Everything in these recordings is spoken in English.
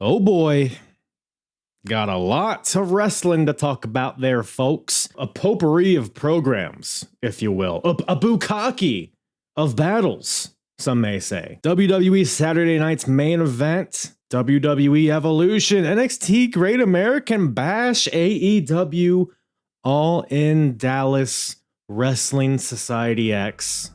Oh boy, got a lot of wrestling to talk about there, folks. A potpourri of programs, if you will. A bukkake of battles, some may say. WWE Saturday Night's main event, WWE Evolution, NXT Great American Bash, AEW, All in Dallas, Wrestling Society X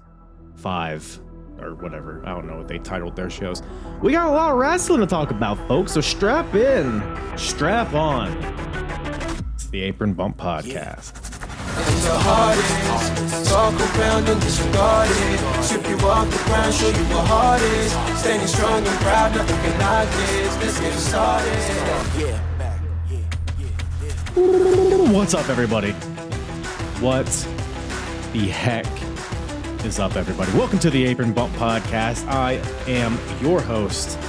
5. Or whatever. I don't know what they titled their shows. We got a lot of wrestling to talk about, folks, so strap in, strap on. It's the Apron Bump Podcast. It's the hardest. Talk around and disregard it. Strip you off the ground, show you what hard is. Standing strong and proud, nothing can knock this. Let's get it started. What's up, everybody? What the heck is up, everybody? Welcome to the Apron Bump Podcast. I am your host,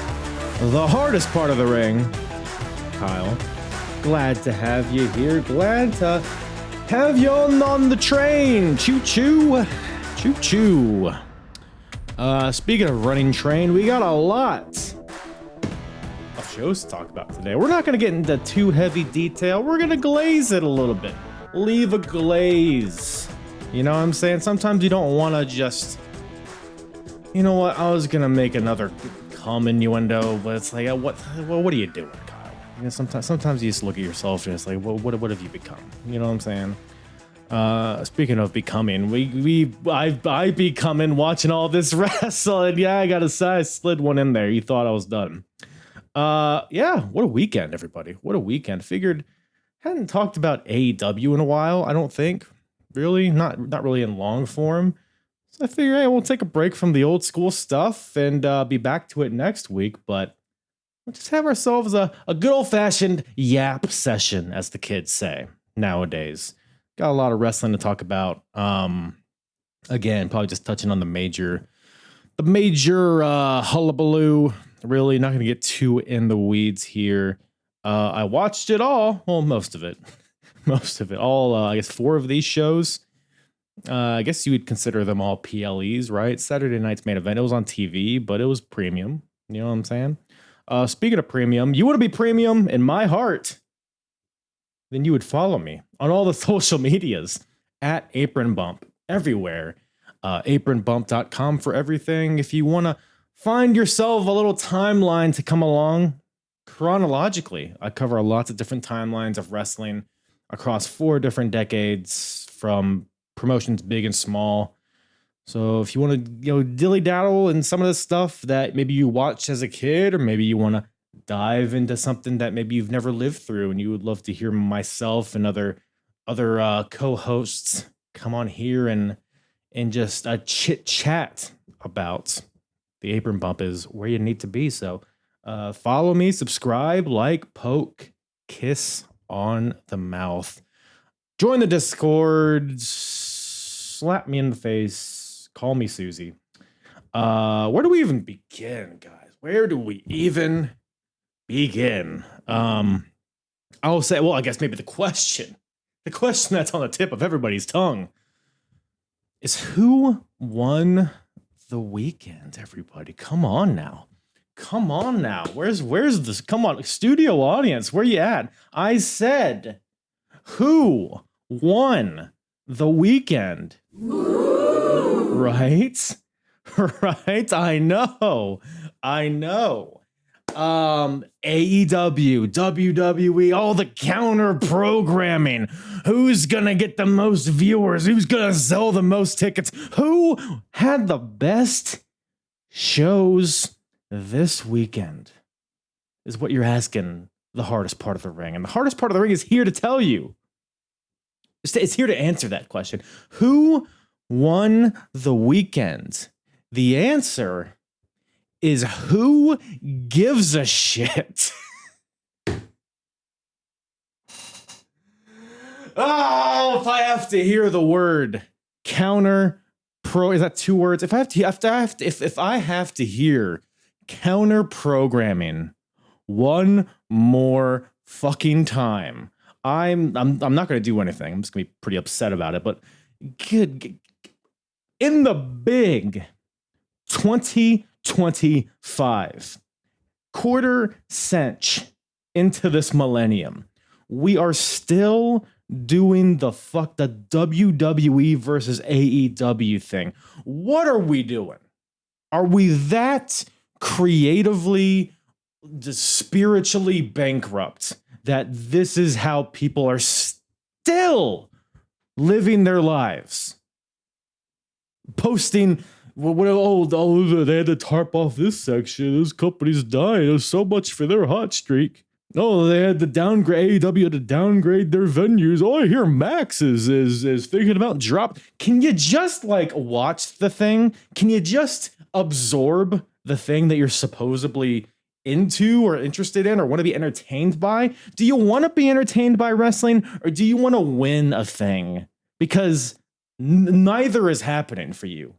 the hardest part of the ring, Kyle. Glad to have you here. Glad to have you on the train. Choo choo, choo choo. Speaking of running train, we got a lot of shows to talk about today. We're not going to get into too heavy detail. We're going to glaze it a little bit. Leave a glaze. You know what I'm saying? Sometimes you don't want to just, you know what? I was gonna make another cum innuendo, but it's like, what are you doing, Kyle? You know, sometimes you just look at yourself and it's like, well, what have you become? You know what I'm saying? Speaking of becoming, I becoming watching all this wrestling. Yeah, I gotta say, I slid one in there. You thought I was done. Yeah, what a weekend, everybody. What a weekend. Figured hadn't talked about AEW in a while, I don't think. Really, not really in long form. So I figure, hey, we'll take a break from the old school stuff and be back to it next week. But we'll just have ourselves a good old fashioned yap session, as the kids say nowadays. Got a lot of wrestling to talk about. Again, probably just touching on the major hullabaloo. Really not going to get too in the weeds here. I watched it all. Well, most of it. All, I guess 4 of these shows. I guess you would consider them all PLEs, right? Saturday night's main event. It was on TV, but it was premium. You know what I'm saying? Speaking of premium, you want to be premium in my heart, then you would follow me on all the social medias at Apron Bump everywhere. Apronbump.com for everything. If you want to find yourself a little timeline to come along chronologically, I cover lots of different timelines of wrestling across 4 different decades, from promotions big and small. So if you want to, dilly-daddle in some of the stuff that maybe you watched as a kid, or maybe you want to dive into something that maybe you've never lived through and you would love to hear myself and other co-hosts come on here and just chit-chat about, the Apron Bump is where you need to be. So follow me, subscribe, like, poke, kiss on the mouth. Join the Discord. Slap me in the face. Call me Susie. Where do we even begin, guys? Where do we even begin? I'll say, well, I guess maybe the question that's on the tip of everybody's tongue is, who won the weekend, everybody? Come on now. Where's this? Come on, studio audience, where you at? I said, who won the weekend? Right? Right? I know. AEW, WWE, all the counter programming. Who's gonna get the most viewers? Who's gonna sell the most tickets? Who had the best shows this weekend is what you're asking the hardest part of the ring. And the hardest part of the ring is here to tell you. It's here to answer that question. Who won the weekend? The answer is, who gives a shit? Oh, if I have to hear the word counter pro, is that 2 words? If I have to hear counter programming one more fucking time, I'm not going to do anything. I'm just going to be pretty upset about it. But good, in the big 2025 quarter century into this millennium, we are still doing the WWE versus AEW thing. What are we doing? Are we that creatively, spiritually bankrupt that this is how people are still living their lives? Posting, they had to tarp off this section. This company's dying. There's so much for their hot streak. Oh, they had to downgrade. AEW had to downgrade their venues. Oh, I hear Max is thinking about drop. Can you just watch the thing? Can you just absorb the thing that you're supposedly into or interested in or want to be entertained by? Do you want to be entertained by wrestling, or do you want to win a thing? Because neither is happening for you.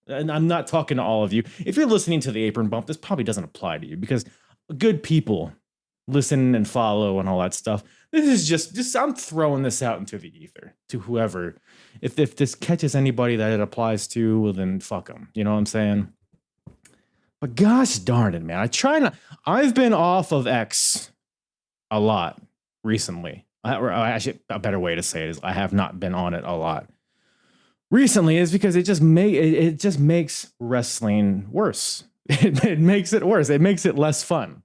And I'm not talking to all of you. If you're listening to the Apron Bump, this probably doesn't apply to you, because good people listen and follow and all that stuff. This is just I'm throwing this out into the ether to whoever. If this catches anybody that it applies to, well, then fuck them. You know what I'm saying? But gosh darn it, man. I've been off of X a lot recently. Actually, a better way to say it is I have not been on it a lot recently, is because it just makes wrestling worse. It makes it worse. It makes it less fun.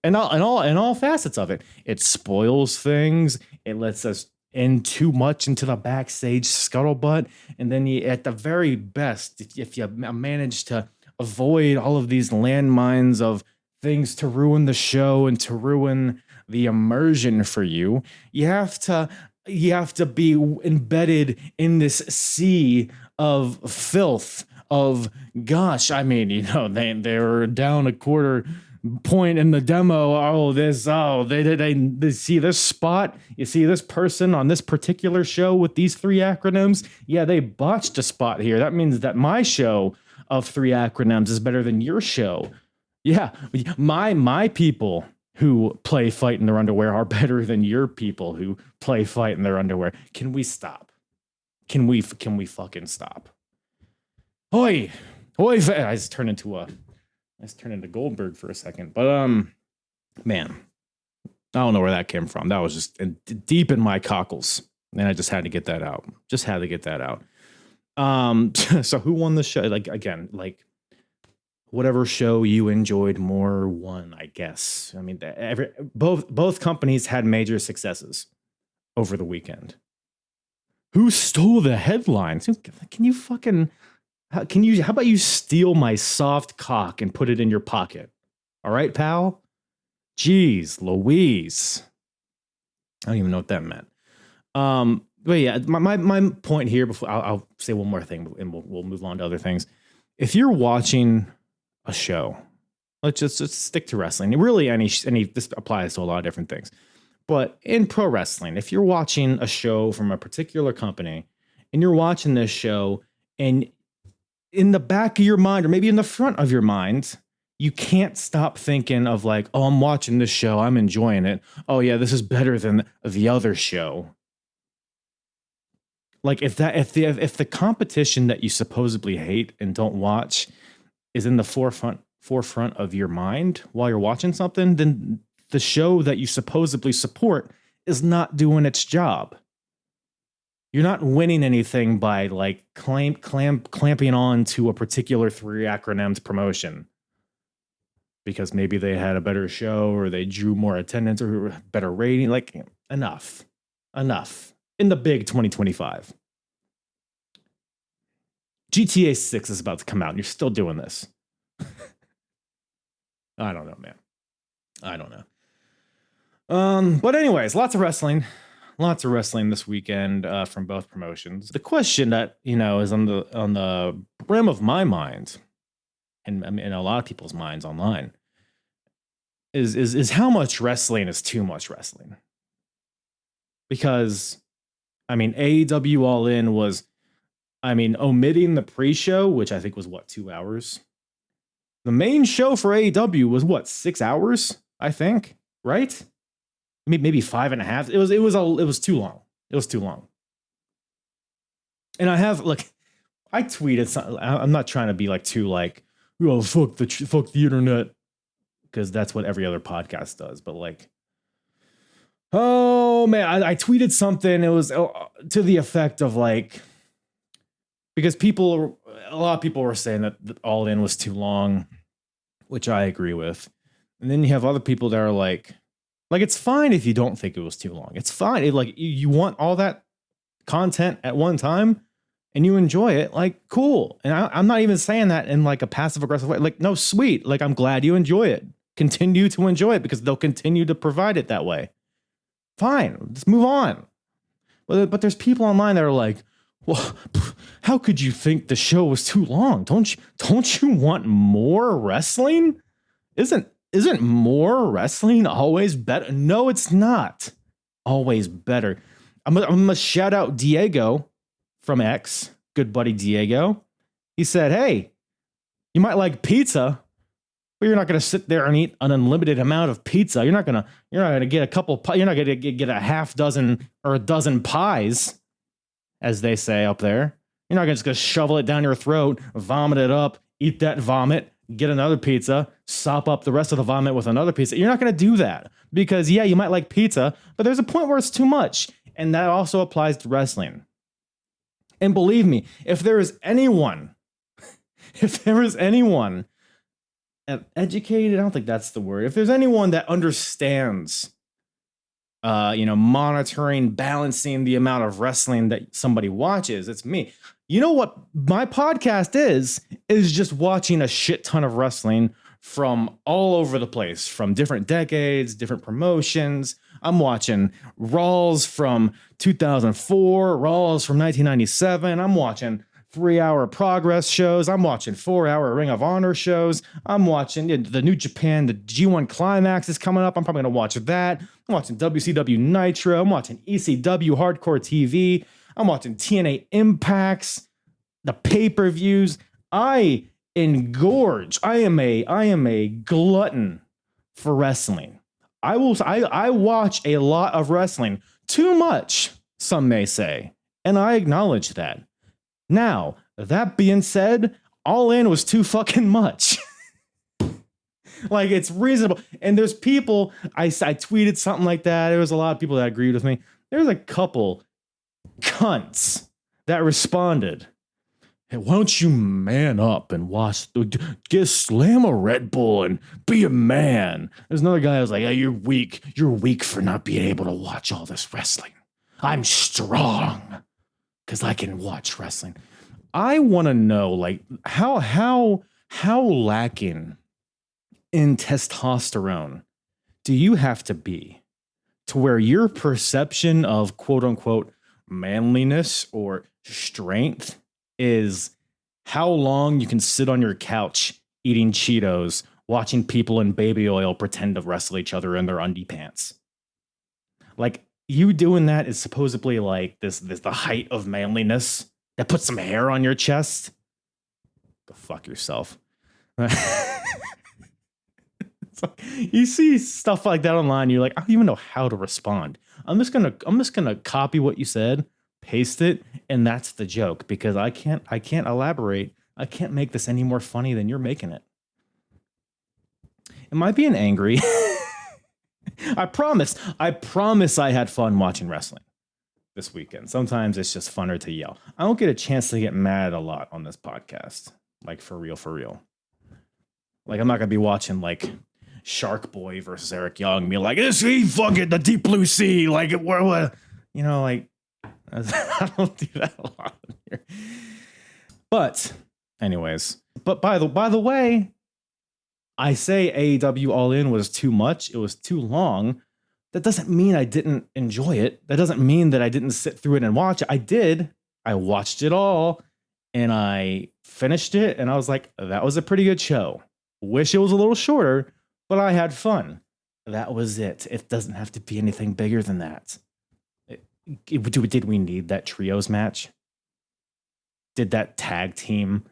And all facets of it. It spoils things. It lets us in too much into the backstage scuttlebutt. And then at the very best, if you manage to avoid all of these landmines of things to ruin the show and to ruin the immersion for you, you have to be embedded in this sea of filth of, gosh, I mean, they were down a quarter point in the demo. They see this spot. You see this person on this particular show with these 3 acronyms. Yeah, they botched a spot here. That means that my show of 3 acronyms is better than your show. Yeah, my people who play fight in their underwear are better than your people who play fight in their underwear. Can we stop? Can we fucking stop? Hoi! I just turned into Goldberg for a second. But man, I don't know where that came from. That was just deep in my cockles, and I just had to get that out. So who won the show? Whatever show you enjoyed more won, I guess. I mean, both companies had major successes over the weekend. Who stole the headlines? How about you steal my soft cock and put it in your pocket? All right, pal? Jeez Louise. I don't even know what that meant. But yeah, my point here, before I'll say one more thing and we'll move on to other things. If you're watching a show, let's just stick to wrestling. Really, this applies to a lot of different things. But in pro wrestling, if you're watching a show from a particular company and you're watching this show, and in the back of your mind, or maybe in the front of your mind, you can't stop thinking of oh, I'm watching this show, I'm enjoying it. Oh yeah, this is better than the other show. If the competition that you supposedly hate and don't watch is in the forefront of your mind while you're watching something, then the show that you supposedly support is not doing its job. You're not winning anything by clamping on to a particular 3 acronyms promotion because maybe they had a better show or they drew more attendance or better rating. Enough in the big 2025. GTA 6 is about to come out and you're still doing this. I don't know, man. I don't know. But anyways, lots of wrestling this weekend from both promotions. The question that is on the brim of my mind, and I mean a lot of people's minds online, is how much wrestling is too much wrestling? Because I mean, AEW All In was, omitting the pre-show, which I think was 2 hours. The main show for AEW was 6 hours, I think, right? Maybe 5.5. It was too long. It was too long. And I tweeted something. I'm not trying to be too fuck the internet, because that's what every other podcast does. But like, oh man, I tweeted something. It was to the effect of like, because a lot of people were saying that All In was too long, which I agree with. And then you have other people that are like it's fine if you don't think it was too long. It's fine. You want all that content at one time and you enjoy it, like, cool. And I'm not even saying that in like a passive aggressive way. Like, no, sweet. Like, I'm glad you enjoy it. Continue to enjoy it because they'll continue to provide it that way. Fine. Just move on. But there's people online that are like, well, how could you think the show was too long? Don't you want more wrestling? Isn't more wrestling always better? No, it's not always better. I'm gonna shout out Diego from X, good buddy Diego. He said, "Hey, you might like pizza, but you're not gonna sit there and eat an unlimited amount of pizza. You're not gonna get a couple. You're not gonna get a half dozen or a dozen pies, as they say up there. You're not just gonna shovel it down your throat, vomit it up, eat that vomit, get another pizza, sop up the rest of the vomit with another pizza. You're not gonna do that because yeah, you might like pizza, but there's a point where it's too much, and that also applies to wrestling." And believe me, if there is anyone educated, I don't think that's the word. If there's anyone that understands, monitoring, balancing the amount of wrestling that somebody watches, it's me. You know what my podcast is just watching a shit ton of wrestling from all over the place, from different decades, different promotions. I'm watching Raws from 2004, Raws from 1997. I'm watching 3-hour Progress shows. I'm watching 4-hour Ring of Honor shows. I'm watching the New Japan, the G1 Climax is coming up. I'm probably going to watch that. I'm watching WCW Nitro. I'm watching ECW Hardcore TV. I'm watching TNA Impacts, the pay-per-views. I engorge. I am a glutton for wrestling. I watch a lot of wrestling. Too much, some may say. And I acknowledge that. Now, that being said, All In was too fucking much. Like, it's reasonable. And there's people, I tweeted something like that. There was a lot of people that agreed with me. There's a couple cunts that responded. Hey, why don't you man up and slam a Red Bull and be a man? There's another guy who was like, hey, you're weak. You're weak for not being able to watch all this wrestling. I'm strong because I can watch wrestling. I want to know, like, how lacking in testosterone do you have to be to where your perception of quote unquote manliness or strength is how long you can sit on your couch eating Cheetos, watching people in baby oil pretend to wrestle each other in their undie pants. Like, you doing that is supposedly like this the height of manliness that puts some hair on your chest. Go fuck yourself. It's like, you see stuff like that online, you're like, I don't even know how to respond. I'm just gonna copy what you said, paste it, and that's the joke, because I can't elaborate. I can't make this any more funny than you're making it. Am I being angry? I promise I had fun watching wrestling this weekend. Sometimes it's just funner to yell. I don't get a chance to get mad a lot on this podcast. Like, for real. Like, I'm not gonna be watching like Shark Boy versus Eric Young, be like, is he fucking the Deep Blue Sea? Like, what? You know, like, I don't do that a lot here. But anyways, by the way, I say AEW All In was too much. It was too long. That doesn't mean I didn't enjoy it. That doesn't mean that I didn't sit through it and watch it. I did. I watched it all and I finished it and I was like, that was a pretty good show. Wish it was a little shorter, but I had fun. That was it. It doesn't have to be anything bigger than that. Did we need that trios match? Did that tag team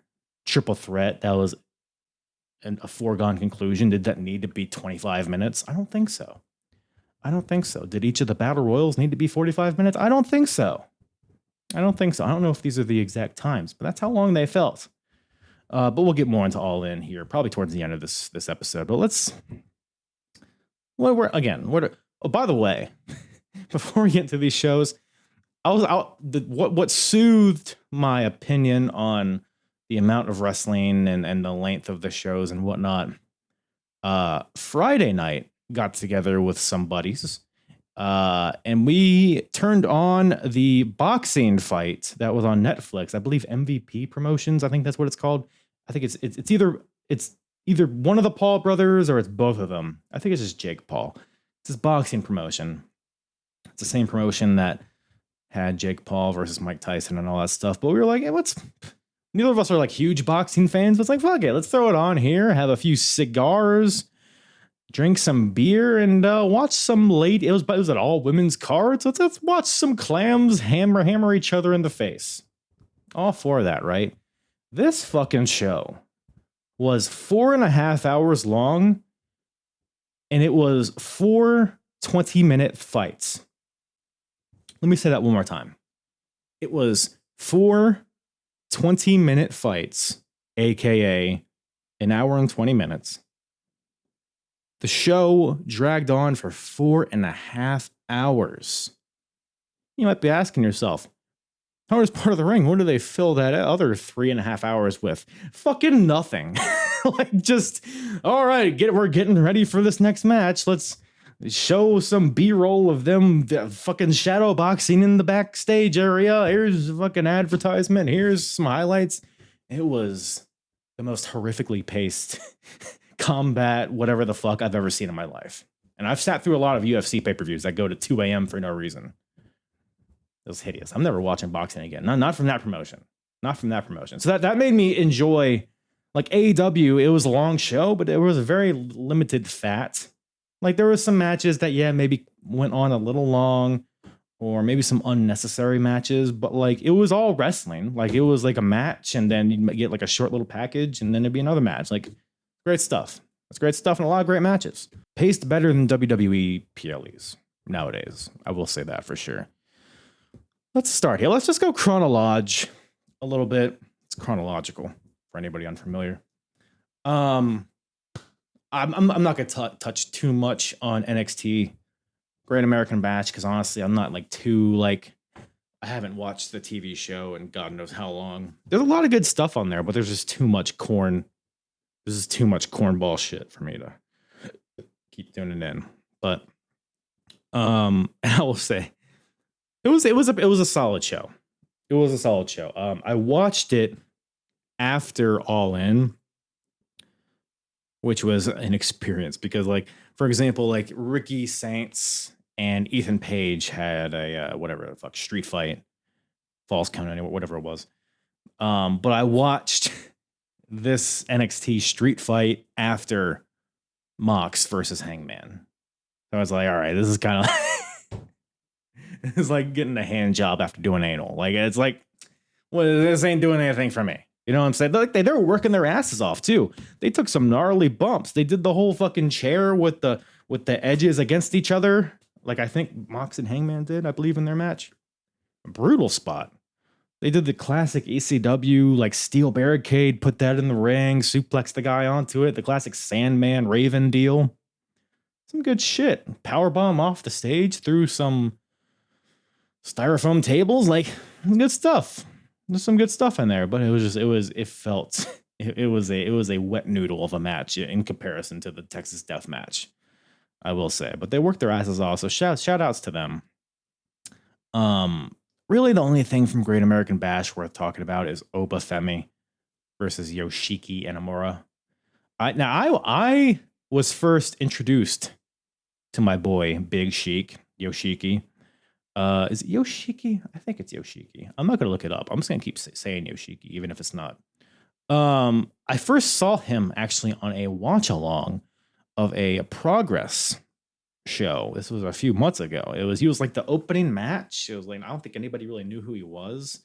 triple threat that was a foregone conclusion, did that need to be 25 minutes? I don't think so. Did each of the battle royals need to be 45 minutes? I don't think so. I don't know if these are the exact times, but that's how long they felt. But we'll get more into All In here, probably towards the end of this episode. But let's Oh, by the way, before we get into these shows, what soothed my opinion on the amount of wrestling and the length of the shows and whatnot. Friday night got together with some buddies, and we turned on the boxing fight that was on Netflix. I believe MVP Promotions. I think that's what it's called. I think it's either one of the Paul brothers or it's both of them. I think it's just Jake Paul. It's this boxing promotion. It's the same promotion that had Jake Paul versus Mike Tyson and all that stuff. But we were like, hey, neither of us are like huge boxing fans, but it's like, fuck it, let's throw it on here, have a few cigars, drink some beer, and watch some it was an all women's card. So let's watch some clams hammer each other in the face. All for that, right? This fucking show was 4.5 hours long, and it was 4 20-minute fights. Let me say that one more time. It was 4 20-minute fights, aka an hour and 20 minutes. The show dragged on for 4.5 hours. You might be asking yourself, how is part of the ring? What do they fill that other 3.5 hours with? Fucking nothing. Like, just, all right, we're getting ready for this next match. Let's show some B-roll of them fucking shadow boxing in the backstage area. Here's a fucking advertisement. Here's some highlights. It was the most horrifically paced combat, whatever the fuck I've ever seen in my life. And I've sat through a lot of UFC pay-per-views that go to 2 a.m. for no reason. It was hideous. I'm never watching boxing again. Not from that promotion. Not from that promotion. So that made me enjoy, like, AEW. It was a long show, but it was a very limited fat. Like, there was some matches that, maybe went on a little long, or maybe some unnecessary matches, but like, it was all wrestling. Like, it was like a match, and then you'd get like a short little package, and then it'd be another match. Like, great stuff. That's great stuff, and a lot of great matches. Paced better than WWE PLEs nowadays. I will say that for sure. Let's start here. Let's just go chronological a little bit. It's chronological for anybody unfamiliar. I'm not going to touch too much on NXT Great American Bash, because honestly, I'm not like I haven't watched the TV show in God knows how long. There's a lot of good stuff on there, but there's just too much corn. This is too much cornball shit for me to keep tuning in. But I will say it was a solid show. It was a solid show. I watched it after All In, which was an experience because, like, for example, like Ricky Saints and Ethan Page had a whatever the fuck street fight, Falls Count Anywhere, whatever it was. But I watched this NXT street fight after Mox versus Hangman. So I was like, all right, this is kind of it's like getting a hand job after doing anal. Like, it's like, well, this ain't doing anything for me. You know what I'm saying? They were working their asses off too. They took some gnarly bumps. They did the whole fucking chair with the edges against each other, like I think Mox and Hangman did, I believe, in their match. A brutal spot. They did the classic ECW like steel barricade, put that in the ring, suplex the guy onto it. The classic Sandman Raven deal. Some good shit. Powerbomb off the stage through some styrofoam tables. Like, good stuff. There's some good stuff in there, but it was a wet noodle of a match in comparison to the Texas Death Match, I will say. But they worked their asses off, so shout outs to them. Really the only thing from Great American Bash worth talking about is Oba Femi versus Yoshiki Inamura. I was first introduced to my boy Big Sheik, Yoshiki. Is it Yoshiki? I think it's Yoshiki. I'm not going to look it up. I'm just going to keep saying Yoshiki, even if it's not. I first saw him actually on a watch along of a Progress show. This was a few months ago. He was like the opening match. It was like, I don't think anybody really knew who he was.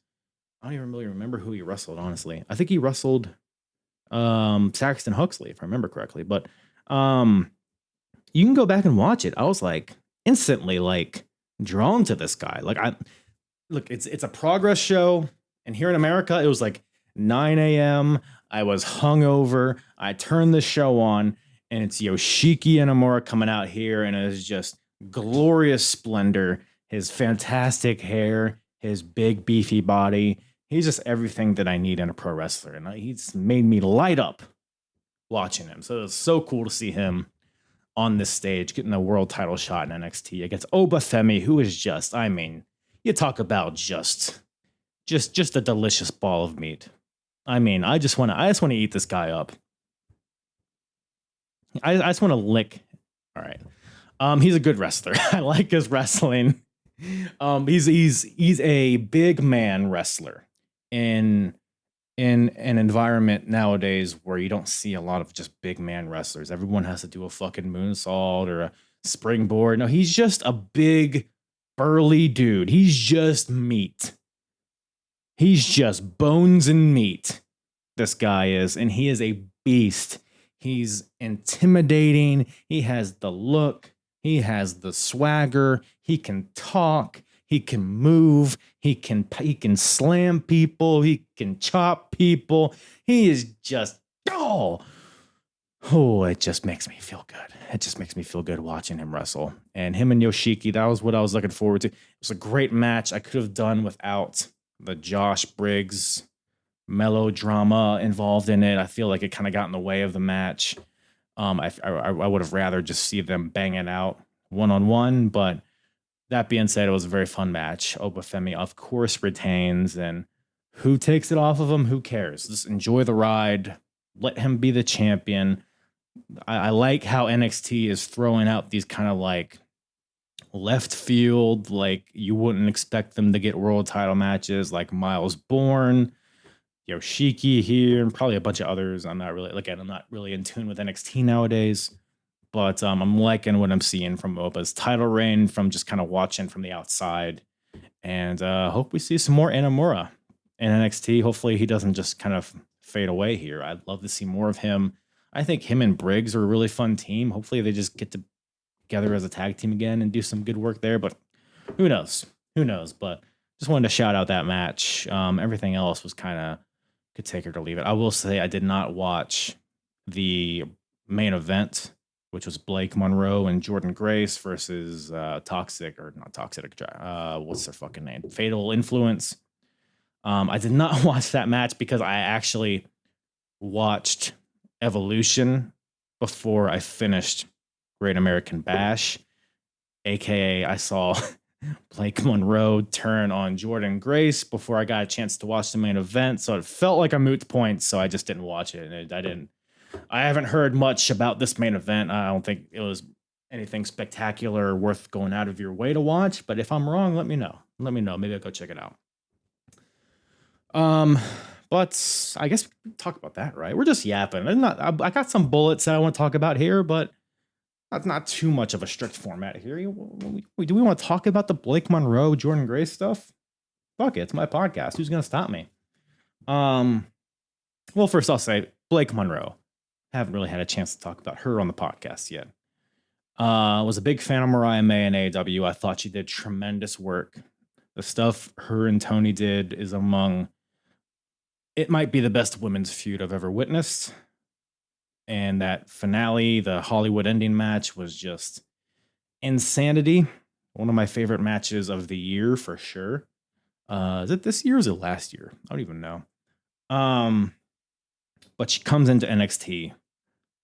I don't even really remember who he wrestled, honestly. I think he wrestled Saxton Huxley, if I remember correctly. But you can go back and watch it. I was like instantly like drawn to this guy. Like, it's a Progress show, and here in America it was like 9 a.m. I was hungover. I turned the show on, and it's Yoshiki Inamura coming out here, and it is just glorious splendor. His fantastic hair, his big beefy body. He's just everything that I need in a pro wrestler, and he's made me light up watching him. So it's so cool to see him on this stage, getting a world title shot in NXT against Obafemi, who is just, I mean, you talk about just a delicious ball of meat. I mean, I just want to eat this guy up. I just want to lick. All right. He's a good wrestler. I like his wrestling. He's a big man wrestler in an environment nowadays where you don't see a lot of just big man wrestlers. Everyone has to do a fucking moonsault or a springboard. No, he's just a big burly dude. He's just meat. He's just bones and meat. This guy is, and he is a beast. He's intimidating. He has the look. He has the swagger. He can talk. He can move. He can slam people. He can chop people. He is just it just makes me feel good. It just makes me feel good watching him wrestle. And him and Yoshiki, that was what I was looking forward to. It was a great match. I could have done without the Josh Briggs melodrama involved in it. I feel like it kind of got in the way of the match. I would have rather just see them banging out one-on-one, but that being said, it was a very fun match. Obafemi, of course, retains, and who takes it off of him? Who cares? Just enjoy the ride. Let him be the champion. I like how NXT is throwing out these kind of like left field, like you wouldn't expect them to get world title matches, like Miles Bourne, Yoshiki here, and probably a bunch of others. I'm not really in tune with NXT nowadays, but I'm liking what I'm seeing from Oba's title reign, from just kind of watching from the outside, and hope we see some more Inamura in NXT. Hopefully he doesn't just kind of fade away here. I'd love to see more of him. I think him and Briggs are a really fun team. Hopefully they just get together as a tag team again and do some good work there, but who knows? But just wanted to shout out that match. Everything else was kind of could take it or leave it. I will say I did not watch the main event, which was Blake Monroe and Jordan Grace versus what's their fucking name? Fatal Influence. I did not watch that match because I actually watched Evolution before I finished Great American Bash, aka I saw Blake Monroe turn on Jordan Grace before I got a chance to watch the main event, so it felt like a moot point, so I just didn't watch it. And I haven't heard much about this main event. I don't think it was anything spectacular or worth going out of your way to watch, but if I'm wrong, let me know. Maybe I'll go check it out. But I guess we can talk about that, right? We're just yapping. I got some bullets that I want to talk about here, but that's not too much of a strict format here. Do we want to talk about the Blake Monroe, Jordan Grace stuff? Fuck it, it's my podcast. Who's gonna stop me? Well, first I'll say Blake Monroe. Haven't really had a chance to talk about her on the podcast yet. Was a big fan of Mariah May in AEW. I thought she did tremendous work. The stuff her and Tony did is it might be the best women's feud I've ever witnessed. And that finale, the Hollywood ending match, was just insanity. One of my favorite matches of the year for sure. Is it this year or is it last year? I don't even know. But she comes into NXT.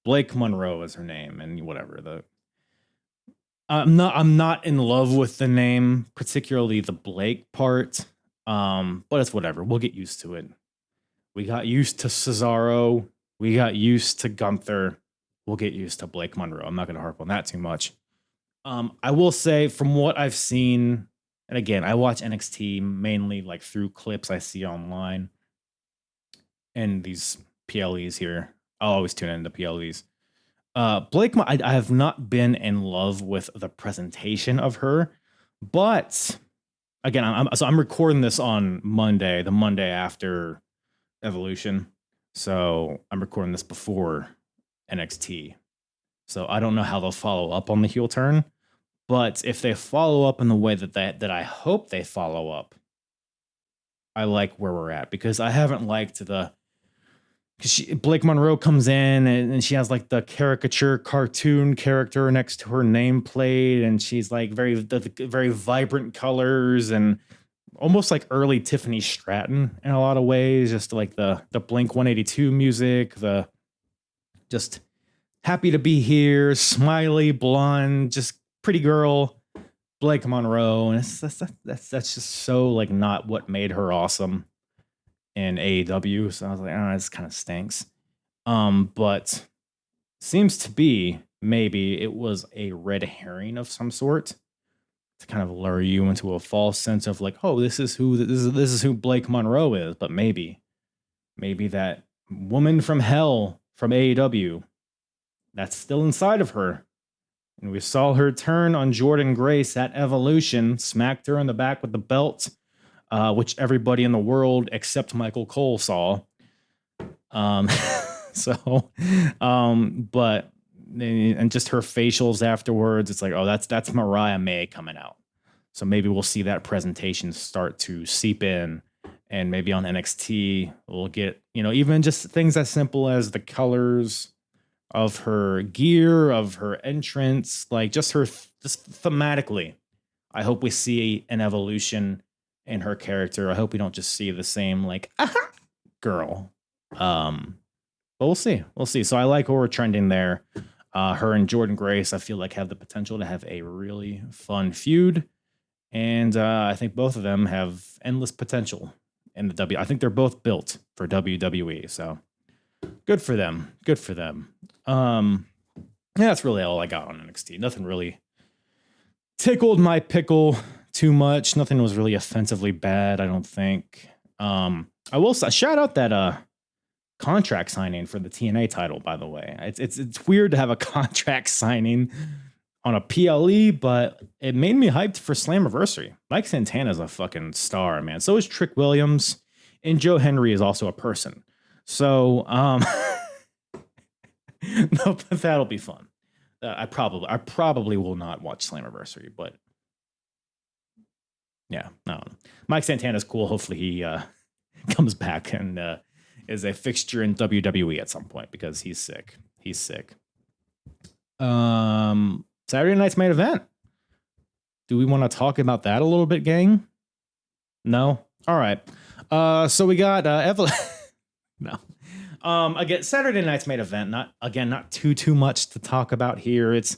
Blake Monroe is her name, and whatever. I'm not in love with the name, particularly the Blake part. But it's whatever. We'll get used to it. We got used to Cesaro. We got used to Gunther. We'll get used to Blake Monroe. I'm not going to harp on that too much. I will say, from what I've seen, and again, I watch NXT mainly like through clips I see online and these PLEs here. I'll always tune into PLEs. Blake, I have not been in love with the presentation of her, but again, I'm recording this on Monday, the Monday after Evolution. So I'm recording this before NXT. So I don't know how they'll follow up on the heel turn, but if they follow up in the way that I hope they follow up, I like where we're at, because I haven't liked the because Blake Monroe comes in and she has like the caricature cartoon character next to her nameplate, and she's like very vibrant colors and almost like early Tiffany Stratton in a lot of ways. Just like the Blink 182 music, the just happy to be here, smiley, blonde, just pretty girl, Blake Monroe, and that's just so like not what made her awesome in AEW. So I was like, oh, this kind of stinks. But seems to be maybe it was a red herring of some sort to kind of lure you into a false sense of like, oh, this is who Blake Monroe is. But maybe that woman from hell from AEW, that's still inside of her. And we saw her turn on Jordan Grace at Evolution, smacked her in the back with the belt, which everybody in the world except Michael Cole saw. But and just her facials afterwards, it's like, oh, that's Mariah May coming out. So maybe we'll see that presentation start to seep in, and maybe on NXT we'll get, even just things as simple as the colors of her gear, of her entrance, like just thematically. I hope we see an evolution in her character. I hope we don't just see the same like girl. But we'll see. So I like where we're trending there. Her and Jordan Grace, I feel like, have the potential to have a really fun feud. And I think both of them have endless potential in the W. I think they're both built for WWE. So good for them. Yeah, that's really all I got on NXT. Nothing really tickled my pickle too much. Nothing was really offensively bad, I don't think. I will shout out that contract signing for the TNA title, by the way. It's weird to have a contract signing on a PLE, but it made me hyped for Slammiversary. Mike Santana's a fucking star, man. So is Trick Williams, and Joe Henry is also a person. So no, but that'll be fun. I probably will not watch Slammiversary, but yeah, no. Mike Santana's cool. Hopefully he comes back and is a fixture in WWE at some point, because he's sick. Saturday night's main event. Do we want to talk about that a little bit, gang? No? All right. So we got Evelyn. No. Again, Saturday night's main event. Not too much to talk about here. It's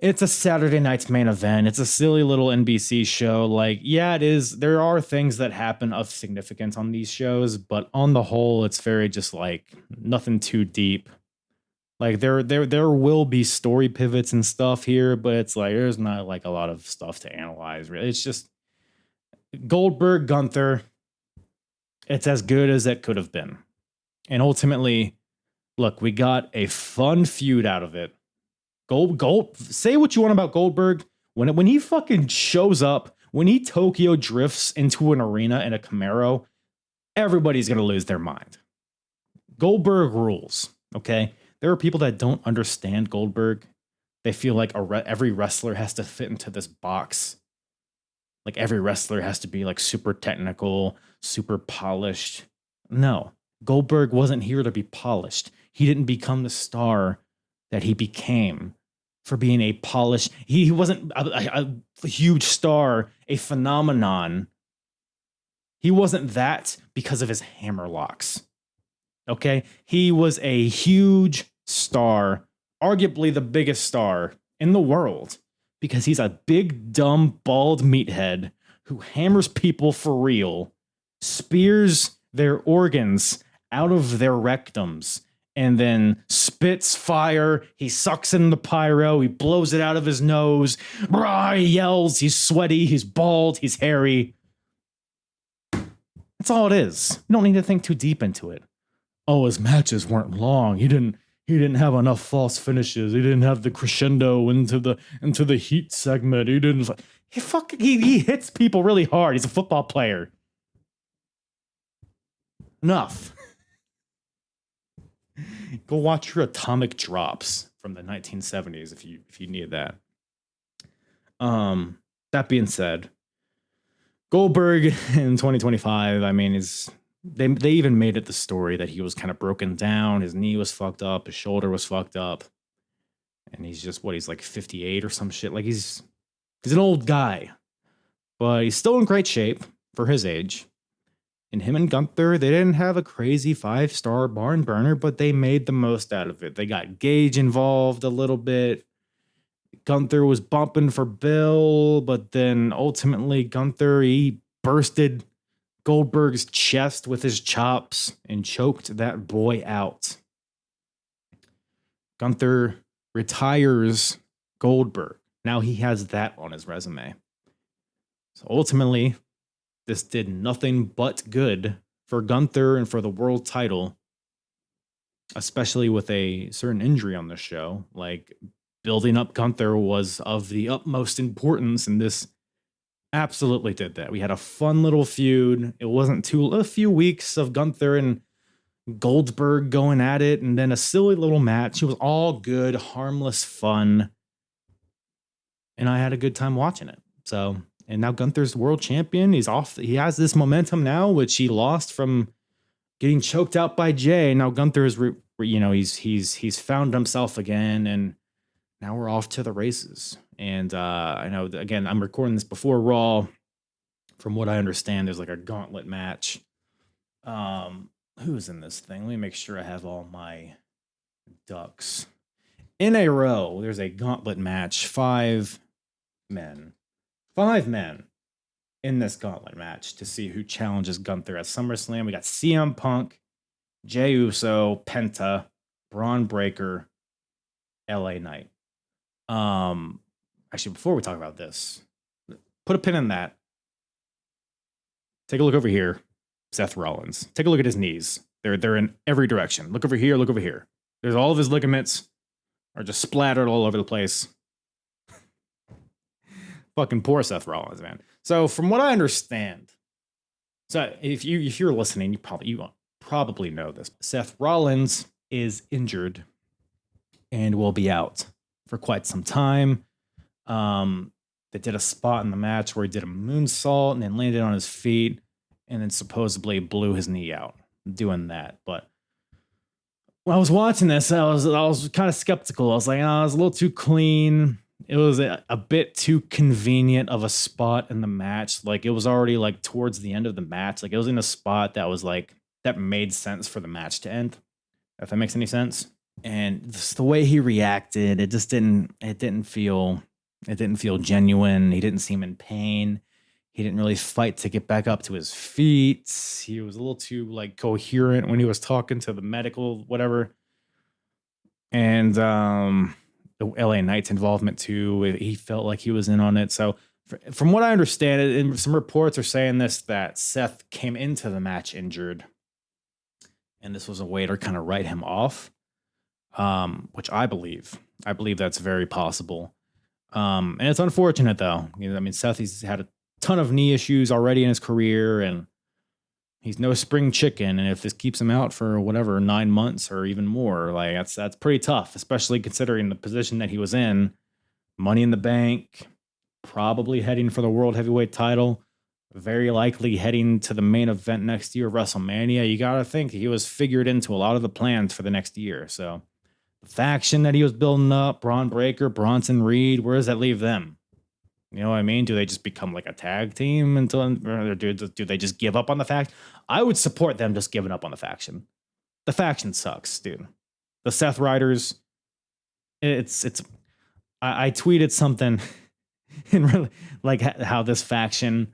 a Saturday night's main event. It's a silly little NBC show. Like, yeah, it is. There are things that happen of significance on these shows, but on the whole, it's very just like nothing too deep. Like there will be story pivots and stuff here, but it's like there's not like a lot of stuff to analyze. Really, it's just Goldberg, Gunther. It's as good as it could have been, and ultimately, look, we got a fun feud out of it. Gold. Say what you want about Goldberg. When he fucking shows up, when he Tokyo drifts into an arena in a Camaro, everybody's gonna lose their mind. Goldberg rules. Okay. There are people that don't understand Goldberg. They feel like every wrestler has to fit into this box. Like every wrestler has to be like super technical, super polished. No, Goldberg wasn't here to be polished. He didn't become the star that he became for being a polished. He wasn't a huge star, a phenomenon. He wasn't that because of his hammer locks. Okay, he was a huge star, arguably the biggest star in the world, because he's a big, dumb, bald meathead who hammers people for real, spears their organs out of their rectums, and then spits fire. He sucks in the pyro. He blows it out of his nose. Rah, he yells. He's sweaty. He's bald. He's hairy. That's all it is. You don't need to think too deep into it. Oh, his matches weren't long. He didn't have enough false finishes. He didn't have the crescendo into the heat segment. He hits people really hard. He's a football player. Enough. Go watch your Atomic Drops from the 1970s if you need that. That being said, Goldberg in 2025, I mean, they even made it the story that he was kind of broken down. His knee was fucked up. His shoulder was fucked up. And he's just, he's like 58 or some shit. Like he's an old guy, but he's still in great shape for his age. And him and Gunther, they didn't have a crazy 5-star barn burner, but they made the most out of it. They got Gage involved a little bit. Gunther was bumping for Bill, but then ultimately Gunther, he bursted Goldberg's chest with his chops and choked that boy out. Gunther retires Goldberg. Now he has that on his resume. So ultimately, this did nothing but good for Gunther and for the world title, especially with a certain injury on the show. Like, building up Gunther was of the utmost importance, and this absolutely did that. We had a fun little feud. It wasn't a few weeks of Gunther and Goldberg going at it, and then a silly little match. It was all good, harmless fun, and I had a good time watching it. So, and now Gunther's world champion. He's off. He has this momentum now, which he lost from getting choked out by Jay. Now Gunther is, he's found himself again, and now we're off to the races. And I know, again, I'm recording this before Raw. From what I understand, there's like a gauntlet match. Who's in this thing? Let me make sure I have all my ducks in a row. There's a gauntlet match. 5 men in this gauntlet match to see who challenges Gunther at SummerSlam. We got CM Punk, Jey Uso, Penta, Braun Breaker, LA Knight. Actually, before we talk about this, put a pin in that. Take a look over here. Seth Rollins. Take a look at his knees. They're in every direction. Look over here. Look over here. There's all of his ligaments are just splattered all over the place. Fucking poor Seth Rollins, man. So from what I understand, so if you're listening, you probably know this. Seth Rollins is injured and will be out for quite some time. They did a spot in the match where he did a moonsault and then landed on his feet, and then supposedly blew his knee out doing that. But when I was watching this, I was kind of skeptical. I was like, oh, it was a little too clean. It was a bit too convenient of a spot in the match. Like, it was already like towards the end of the match. Like, it was in a spot that was like, that made sense for the match to end, if that makes any sense. And just the way he reacted, it didn't feel genuine. He didn't seem in pain. He didn't really fight to get back up to his feet. He was a little too like coherent when he was talking to the medical whatever. And the LA Knight's involvement too, he felt like he was in on it. So from what I understand, and some reports are saying this, that Seth came into the match injured, and this was a way to kind of write him off, which I believe that's very possible. And it's unfortunate though. Seth, he's had a ton of knee issues already in his career, and he's no spring chicken. And if this keeps him out for 9 months or even more, like that's pretty tough, especially considering the position that he was in. Money in the Bank, probably heading for the World Heavyweight title, very likely heading to the main event next year, WrestleMania. You got to think he was figured into a lot of the plans for the next year. So the faction that he was building up, Braun Breaker, Bronson Reed, where does that leave them? You know what I mean? Do they just become like a tag team or do they just give up on the faction? I would support them just giving up on the faction. The faction sucks, dude. The Seth Riders, I tweeted something in really like how this faction,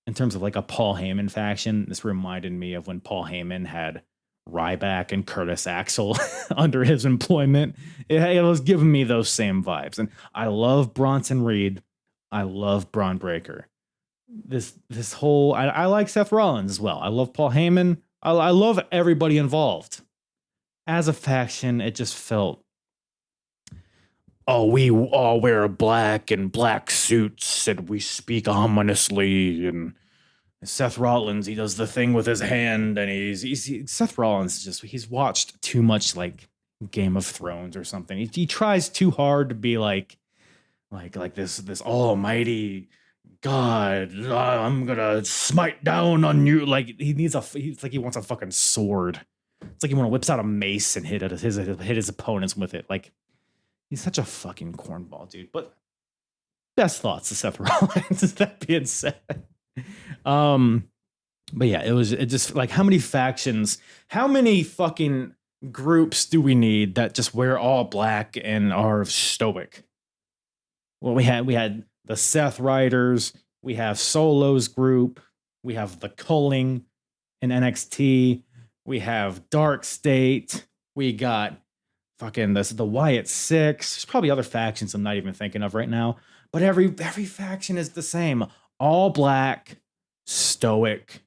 in terms of like a Paul Heyman faction, this reminded me of when Paul Heyman had Ryback and Curtis Axel under his employment. It was giving me those same vibes. And I love Bronson Reed. I love Braun Breaker. This whole, I like Seth Rollins as well. I love Paul Heyman. I love everybody involved. As a faction, it just felt, oh, we all wear black and black suits and we speak ominously. And Seth Rollins, he does the thing with his hand, and Seth Rollins he's watched too much like Game of Thrones or something. He tries too hard to be like this almighty God, I'm gonna smite down on you. Like he's like he wants a fucking sword. It's like he want to whips out a mace and hit his opponents with it. Like he's such a fucking cornball, dude. But best thoughts to Seth Rollins. That being said, but yeah, it just like how many factions, how many fucking groups do we need that just wear all black and are stoic? Well, we had the Seth Riders, we have Solo's group, we have the Culling in NXT, we have Dark State, we got fucking the Wyatt Six. There's probably other factions I'm not even thinking of right now, but every faction is the same, all black, stoic.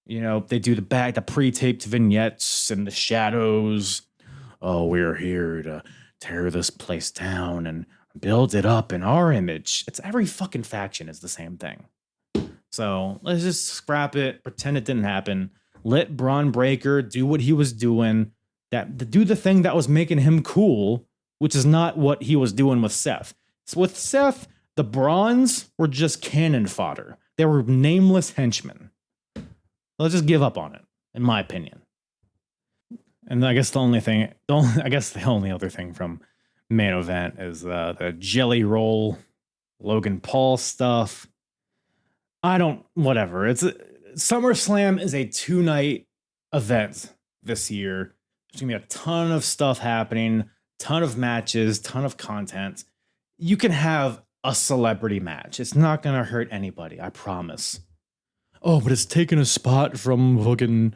You know, they do the pre-taped vignettes and the shadows. Oh, we're here to tear this place down and build it up in our image. It's every fucking faction is the same thing. So let's just scrap it, pretend it didn't happen. Let Braun Breaker do what he was doing, do the thing that was making him cool, which is not what he was doing with Seth. So with Seth, the Brawns were just cannon fodder. They were nameless henchmen. Let's just give up on it, in my opinion. And I guess the only other thing from main event is the Jelly Roll Logan Paul stuff. Whatever. SummerSlam is a 2-night event this year. There's gonna be a ton of stuff happening, ton of matches, ton of content. You can have a celebrity match. It's not gonna hurt anybody, I promise. Oh, but it's taking a spot from fucking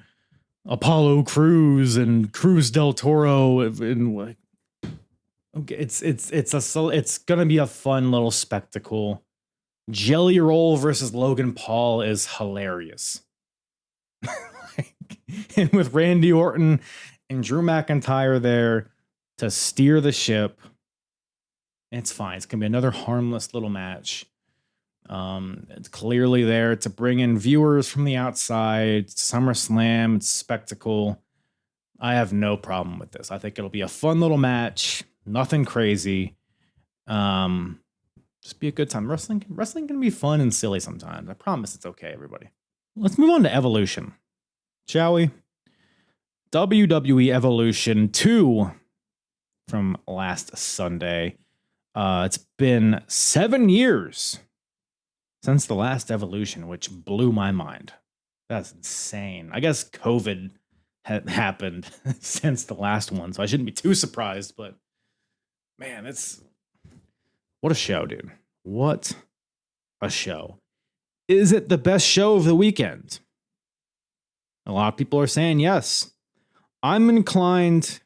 Apollo Crews and Cruz del Toro and like, okay, it's gonna be a fun little spectacle. Jelly Roll versus Logan Paul is hilarious. And with Randy Orton and Drew McIntyre there to steer the ship, it's fine. It's gonna be another harmless little match. It's clearly there to bring in viewers from the outside. It's SummerSlam, it's spectacle. I have no problem with this. I think it'll be a fun little match. Nothing crazy. Just be a good time. Wrestling can be fun and silly sometimes. I promise it's okay, everybody. Let's move on to Evolution, shall we? WWE Evolution 2 from last Sunday. It's been 7 years since the last Evolution, which blew my mind. That's insane. I guess COVID had happened since the last one, so I shouldn't be too surprised, but man, what a show, dude. What a show. Is it the best show of the weekend? A lot of people are saying yes. I'm inclined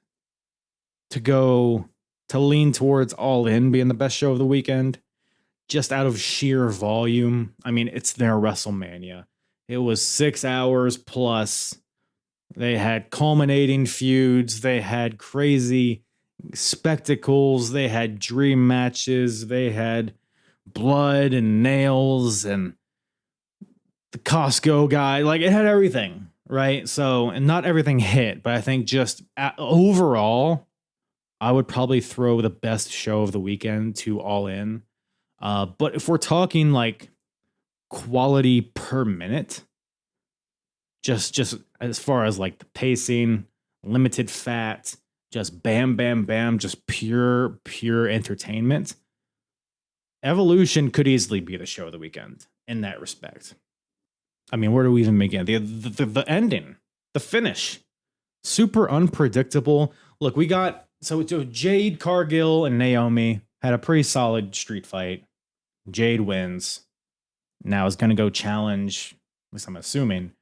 to lean towards All In being the best show of the weekend, just out of sheer volume. I mean, it's their WrestleMania. It was 6 hours plus. They had culminating feuds. They had crazy spectacles. They had dream matches. They had blood and nails and the Costco guy. Like, it had everything, right? So, and not everything hit, but I think just overall, I would probably throw the best show of the weekend to All In. But if we're talking like quality per minute, just as far as like the pacing, limited fat, just bam, bam, bam, just pure entertainment, Evolution could easily be the show of the weekend in that respect. I mean, where do we even begin? The ending, the finish, super unpredictable. Look, we got so Jade Cargill and Naomi had a pretty solid street fight. Jade wins. Now is going to go challenge, at least I'm assuming,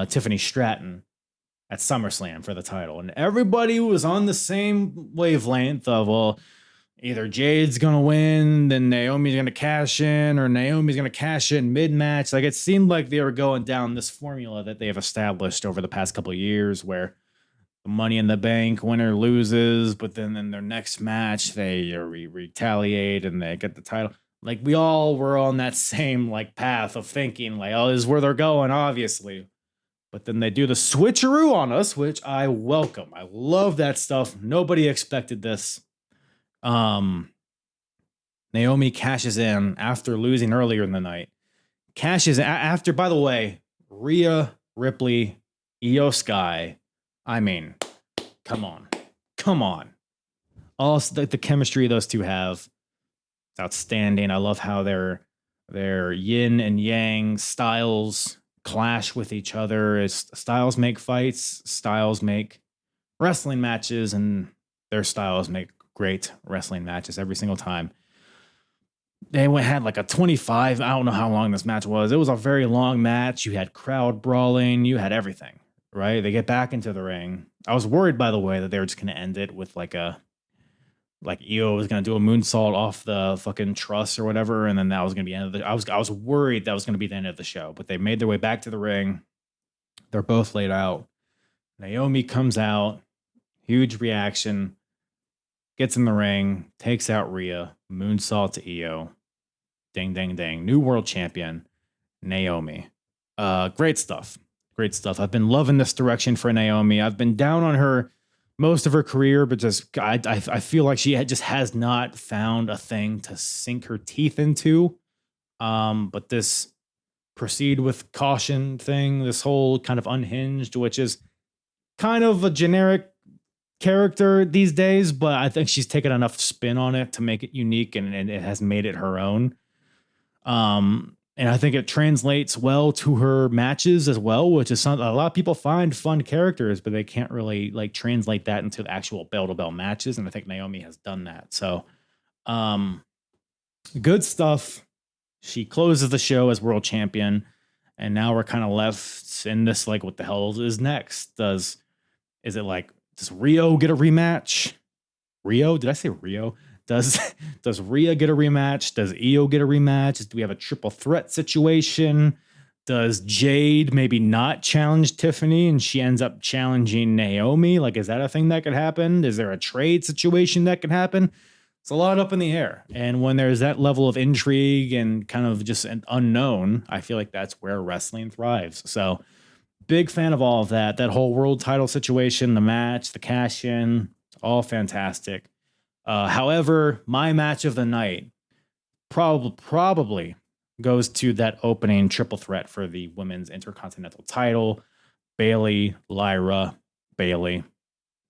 Tiffany Stratton at SummerSlam for the title. And everybody was on the same wavelength of, well, either Jade's going to win, then Naomi's going to cash in, or Naomi's going to cash in mid-match. Like, it seemed like they were going down this formula that they have established over the past couple of years where the Money in the Bank winner loses, but then in their next match, they retaliate and they get the title. Like, we all were on that same like path of thinking like, oh, this is where they're going, obviously. But then they do the switcheroo on us, which I welcome. I love that stuff. Nobody expected this. Naomi cashes in after losing earlier in the night. Cashes after, by the way, Rhea Ripley, Io Sky. I mean, come on. All the chemistry those two have, it's outstanding. I love how their yin and yang styles clash with each other. Styles make fights, styles make wrestling matches, and their styles make great wrestling matches every single time. They had like a 25. I don't know how long this match was. It was a very long match. You had crowd brawling. You had everything, right? They get back into the ring. I was worried, by the way, that they were just going to end it with like Io was going to do a moonsault off the fucking truss or whatever, and then that was going to be the end of the. I was worried that was going to be the end of the show, but they made their way back to the ring. They're both laid out. Naomi comes out, huge reaction, gets in the ring, takes out Rhea, moonsault to Io. Ding, ding, ding. New world champion, Naomi. Great stuff. I've been loving this direction for Naomi. I've been down on her most of her career, but just I feel like she just has not found a thing to sink her teeth into. But this proceed with caution thing, this whole kind of unhinged, which is kind of a generic character these days, but I think she's taken enough spin on it to make it unique, and it has made it her own. And I think it translates well to her matches as well, which is something a lot of people find fun characters, but they can't really like translate that into the actual bell-to-bell matches. And I think Naomi has done that. So, good stuff. She closes the show as world champion, and now we're kind of left in this, like, what the hell is next? Does Rio get a rematch? Rio? Did I say Rio? Does Rhea get a rematch? Does Io get a rematch? Do we have a triple threat situation? Does Jade maybe not challenge Tiffany and she ends up challenging Naomi? Like, is that a thing that could happen? Is there a trade situation that could happen? It's a lot up in the air. And when there's that level of intrigue and kind of just an unknown, I feel like that's where wrestling thrives. So big fan of all of that. That whole world title situation, the match, the cash in, all fantastic. However, my match of the night probably goes to that opening triple threat for the women's intercontinental title. Bayley, Lyra, Bayley.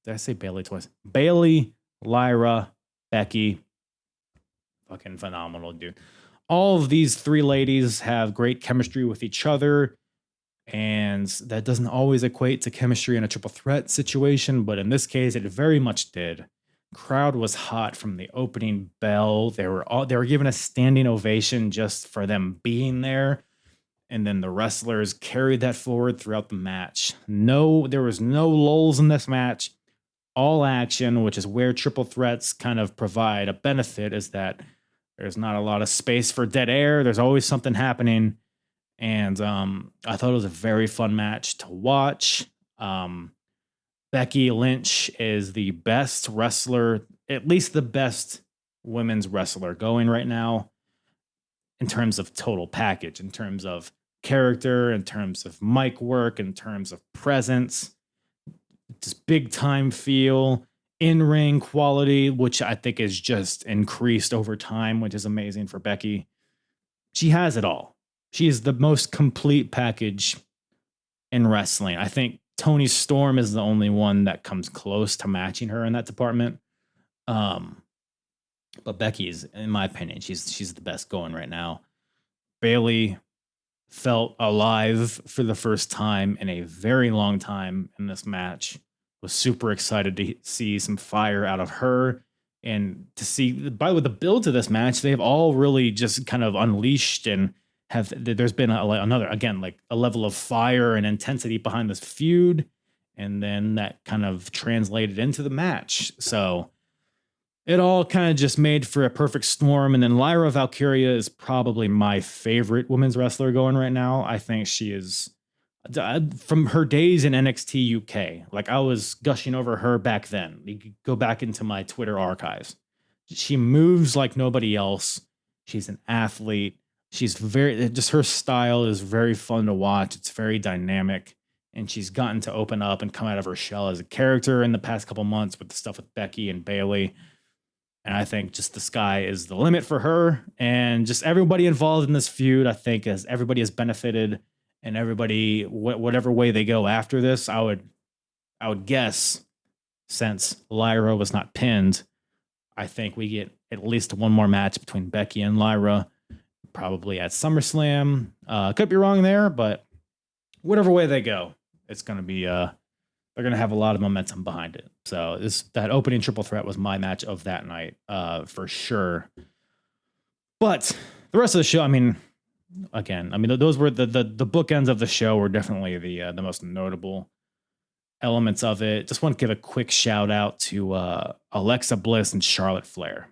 Did I say Bayley twice? Bayley, Lyra, Becky. Fucking phenomenal, dude. All of these three ladies have great chemistry with each other, and that doesn't always equate to chemistry in a triple threat situation, but in this case, it very much did. Crowd was hot from the opening bell. They were given a standing ovation just for them being there. And then the wrestlers carried that forward throughout the match. There was no lulls in this match. All action, which is where triple threats kind of provide a benefit, is that there's not a lot of space for dead air. There's always something happening. And I thought it was a very fun match to watch. Becky Lynch is the best wrestler, at least the best women's wrestler going right now in terms of total package, in terms of character, in terms of mic work, in terms of presence, just big time feel, in-ring quality, which I think is just increased over time, which is amazing for Becky. She has it all. She is the most complete package in wrestling. I think Toni Storm is the only one that comes close to matching her in that department. But Becky is, in my opinion, she's the best going right now. Bayley felt alive for the first time in a very long time in this match. Was super excited to see some fire out of her, and to see with the build to this match, they've all really just kind of unleashed and there's been another, again, like a level of fire and intensity behind this feud. And then that kind of translated into the match. So it all kind of just made for a perfect storm. And then Lyra Valkyria is probably my favorite women's wrestler going right now. I think she is, from her days in NXT UK, like I was gushing over her back then. You could go back into my Twitter archives. She moves like nobody else. She's an athlete. She's her style is very fun to watch. It's very dynamic, and she's gotten to open up and come out of her shell as a character in the past couple months with the stuff with Becky and Bayley. And I think just the sky is the limit for her, and just everybody involved in this feud. I think as everybody has benefited, and everybody whatever way they go after this, I would guess, since Lyra was not pinned, I think we get at least one more match between Becky and Lyra, probably at SummerSlam. Could be wrong there, but whatever way they go, it's going to be they're going to have a lot of momentum behind it. So that opening triple threat was my match of that night, for sure. But the rest of the show, I mean, those were the bookends of the show were definitely the most notable elements of it. Just want to give a quick shout out to Alexa Bliss and Charlotte Flair.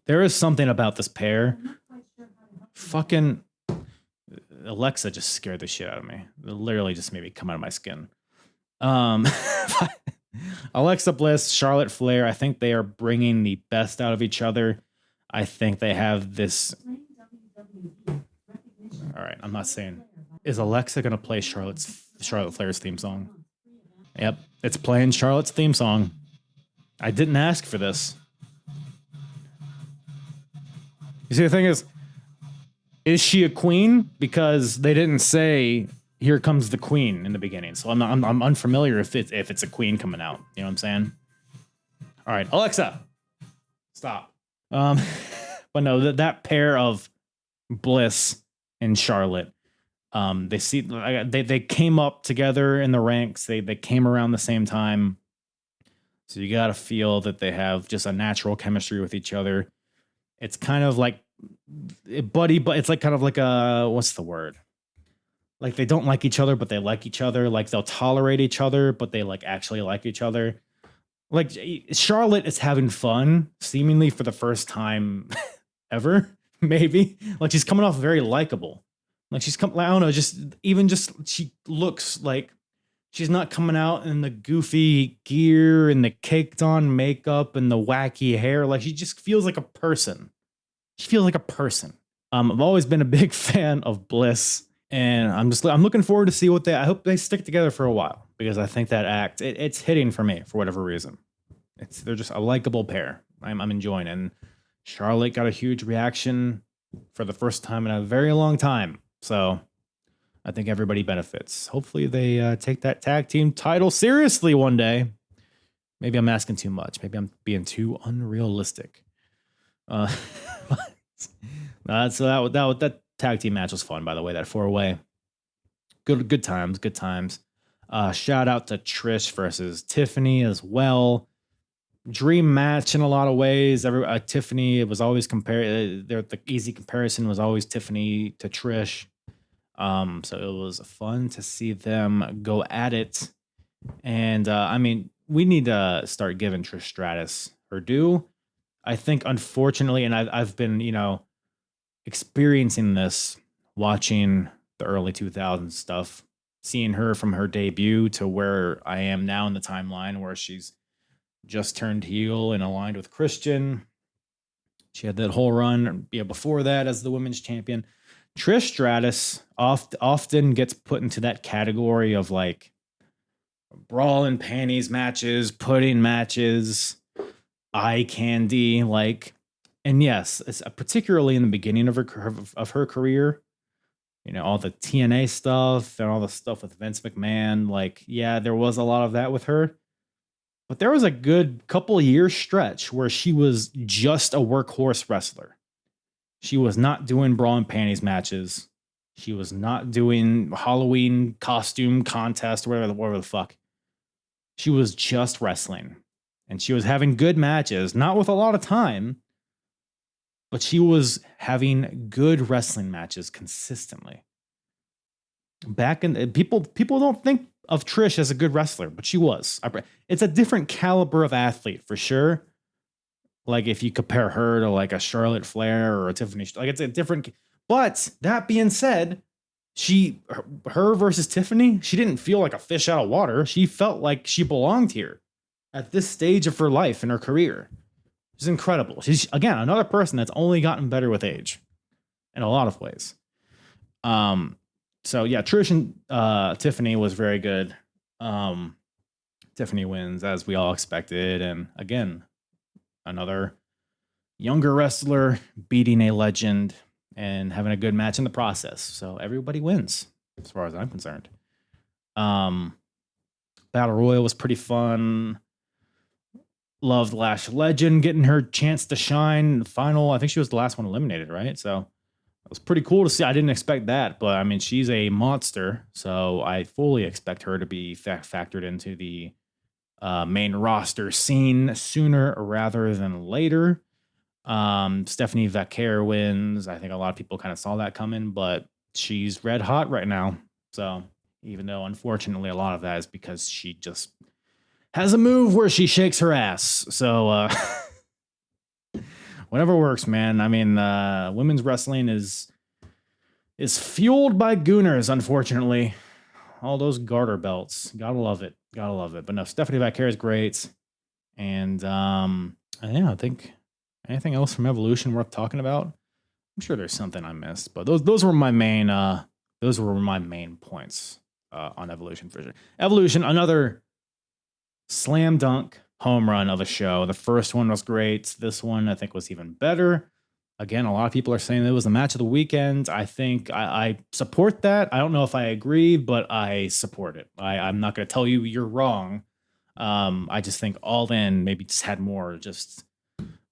There is something about this pair. Fucking Alexa just scared the shit out of me. It literally just made me come out of my skin. Alexa Bliss, Charlotte Flair, I think they are bringing the best out of each other. I think they have this. All right, I'm not saying. Is Alexa going to play Charlotte Flair's theme song? Yep, it's playing Charlotte's theme song. I didn't ask for this. You see, the thing is she a queen? Because they didn't say "Here comes the queen" in the beginning, so I'm unfamiliar if it's a queen coming out. You know what I'm saying? All right, Alexa, stop. But no, that pair of Bliss and Charlotte, they came up together in the ranks. They came around the same time, so you got to feel that they have just a natural chemistry with each other. It's kind of like buddy, but it's like kind of like a, what's the word? Like they don't like each other, but they like each other. Like they'll tolerate each other, but they like actually like each other. Like Charlotte is having fun, seemingly for the first time ever, maybe. Like she's coming off very likable. Like I don't know, she looks like she's not coming out in the goofy gear and the caked on makeup and the wacky hair. Like she just feels like a person. She feels like a person. I've always been a big fan of Bliss, and I'm looking forward to see I hope they stick together for a while, because I think that act, it's hitting for me for whatever reason. They're just a likable pair. I'm enjoying it. And Charlotte got a huge reaction for the first time in a very long time. So I think everybody benefits. Hopefully they take that tag team title seriously one day. Maybe I'm asking too much. Maybe I'm being too unrealistic. So that tag team match was fun, by the way. That 4-way, good times. Shout out to Trish versus Tiffany as well. Dream match in a lot of ways. Tiffany, it was always the easy comparison was always Tiffany to Trish. So it was fun to see them go at it. And we need to start giving Trish Stratus her due. I think, unfortunately, and I've been, experiencing this, watching the early 2000s stuff, seeing her from her debut to where I am now in the timeline, where she's just turned heel and aligned with Christian. She had that whole run before that as the women's champion. Trish Stratus often gets put into that category of like brawl and panties matches, pudding matches, eye candy, like, and yes, it's particularly in the beginning of her career, all the TNA stuff and all the stuff with Vince McMahon. Like, yeah, there was a lot of that with her, but there was a good couple year stretch where she was just a workhorse wrestler. She was not doing brawl and panties matches. She was not doing Halloween costume contest, whatever the fuck. She was just wrestling. And she was having good matches, not with a lot of time, but she was having good wrestling matches consistently. People don't think of Trish as a good wrestler, but she was. It's a different caliber of athlete for sure. Like if you compare her to like a Charlotte Flair or a Tiffany, like it's a different. But that being said, her versus Tiffany, she didn't feel like a fish out of water. She felt like she belonged here at this stage of her life and her career. She's incredible. She's, again, another person that's only gotten better with age in a lot of ways. So yeah, Trish and Tiffany was very good. Tiffany wins as we all expected. And again, Another younger wrestler beating a legend and having a good match in the process. So everybody wins, as far as I'm concerned. Battle Royal was pretty fun. Loved Lash Legend getting her chance to shine. The final, I think she was the last one eliminated, right? So it was pretty cool to see. I didn't expect that, but I mean, she's a monster. So I fully expect her to be factored into the main roster scene sooner rather than later. Stephanie Vaquer wins. I think a lot of people kind of saw that coming, but she's red hot right now. So even though unfortunately a lot of that is because she just has a move where she shakes her ass. So whatever works, man. I mean, women's wrestling is fueled by gooners, unfortunately. All those garter belts. Gotta love it. Gotta love it. But no, Stephanie Vaquer is great. And yeah, I think anything else from Evolution worth talking about? I'm sure there's something I missed, but those were my main points on Evolution for sure. Evolution, another slam dunk home run of a show. The first one was great. This one I think was even better. Again, a lot of people are saying it was the match of the weekend. I think I support that. I don't know if I agree, but I support it. I'm not going to tell you you're wrong. I just think All In maybe just had more.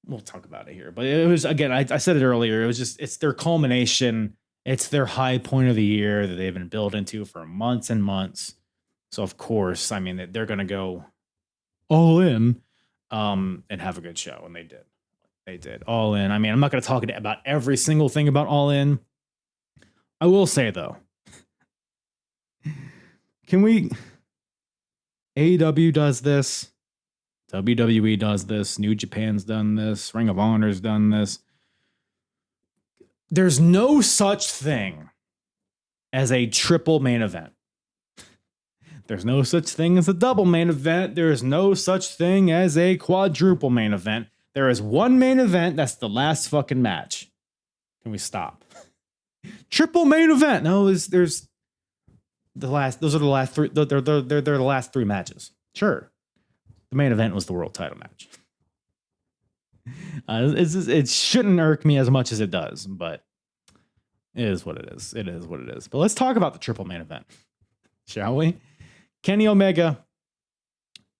We'll talk about it here. But it was, again, I said it earlier. It was just, it's their culmination. It's their high point of the year that they've been building to for months and months. So, of course, I mean, they're going to go all in and have a good show. And they did. They did. All In. I mean, I'm not going to talk about every single thing about All In. I will say, though, AEW does this. WWE does this. New Japan's done this. Ring of Honor's done this. There's no such thing as a triple main event. There's no such thing as a double main event. There is no such thing as a quadruple main event. There is one main event. That's the last fucking match. Can we stop? Triple main event. No, there's the last. Those are the last three. They're the last three matches. Sure, the main event was the world title match. It shouldn't irk me as much as it does, but it is what it is. It is what it is. But let's talk about the triple main event, shall we? Kenny Omega,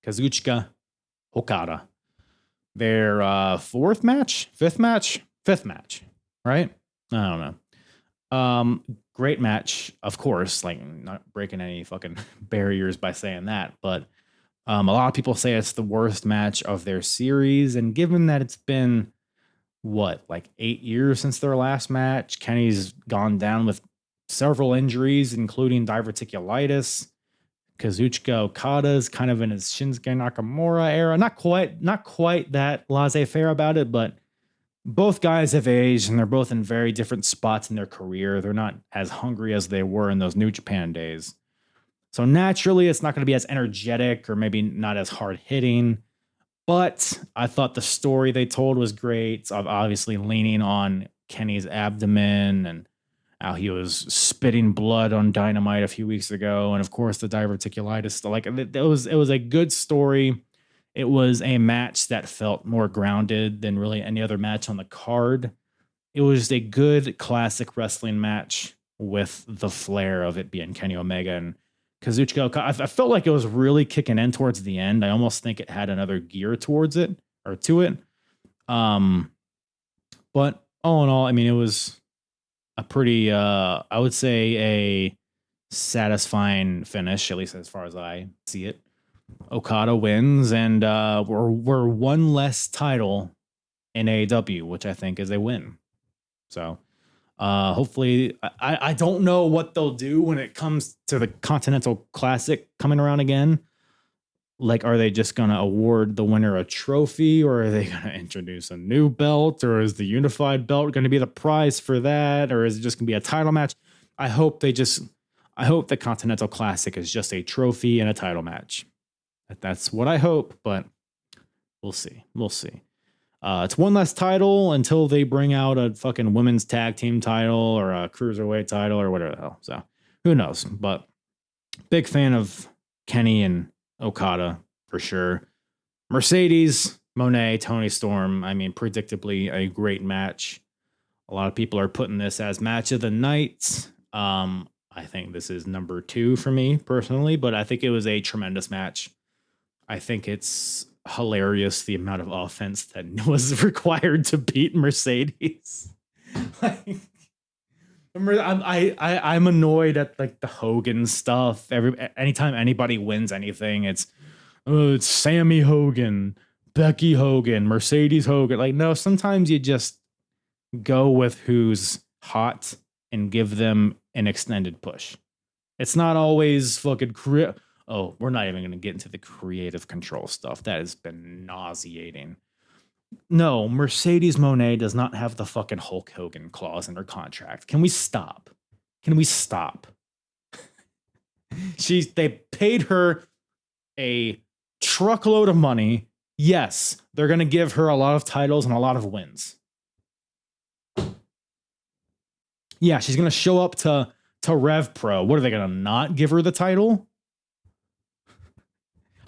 Kazuchika Okada. Their fifth match, right? I don't know. Great match, of course. Like, not breaking any fucking barriers by saying that, but a lot of people say it's the worst match of their series. And given that it's been like 8 years since their last match, Kenny's gone down with several injuries, including diverticulitis. Kazuchika Okada's kind of in his Shinsuke Nakamura era. Not quite that laissez-faire about it, but both guys have aged and they're both in very different spots in their career. They're not as hungry as they were in those New Japan days. So naturally, it's not going to be as energetic or maybe not as hard hitting. But I thought the story they told was great. So obviously leaning on Kenny's abdomen and how he was spitting blood on Dynamite a few weeks ago. And of course, the diverticulitis. Like, it was a good story. It was a match that felt more grounded than really any other match on the card. It was just a good classic wrestling match with the flair of it being Kenny Omega and Kazuchika Okada. I felt like it was really kicking in towards the end. I almost think it had another gear towards it or to it. But all in all, I mean, it was a pretty, I would say, a satisfying finish, at least as far as I see it. Okada wins, and we're one less title in AEW, which I think is a win. So hopefully, I don't know what they'll do when it comes to the Continental Classic coming around again. Like, are they just going to award the winner a trophy, or are they going to introduce a new belt, or is the unified belt going to be the prize for that, or is it just going to be a title match? I hope the Continental Classic is just a trophy and a title match. That's what I hope, but we'll see. We'll see. It's one less title until they bring out a fucking women's tag team title or a cruiserweight title or whatever the hell. So who knows? But big fan of Kenny and Okada for sure. Mercedes Monet, Toni Storm, I mean, predictably a great match. A lot of people are putting this as match of the night. I think this is number 2 for me personally, but I think it was a tremendous match. I think it's hilarious the amount of offense that was required to beat Mercedes. Like, I'm annoyed at like the Hogan stuff. Anytime anybody wins anything, it's Sammy Hogan, Becky Hogan, Mercedes Hogan. Like, no, sometimes you just go with who's hot and give them an extended push. It's not always fucking we're not even going to get into the creative control stuff. That has been nauseating. No, Mercedes Moné does not have the fucking Hulk Hogan clause in her contract. Can we stop? They paid her a truckload of money. Yes, they're going to give her a lot of titles and a lot of wins. Yeah, she's going to show up to Rev Pro. What are they going to not give her the title?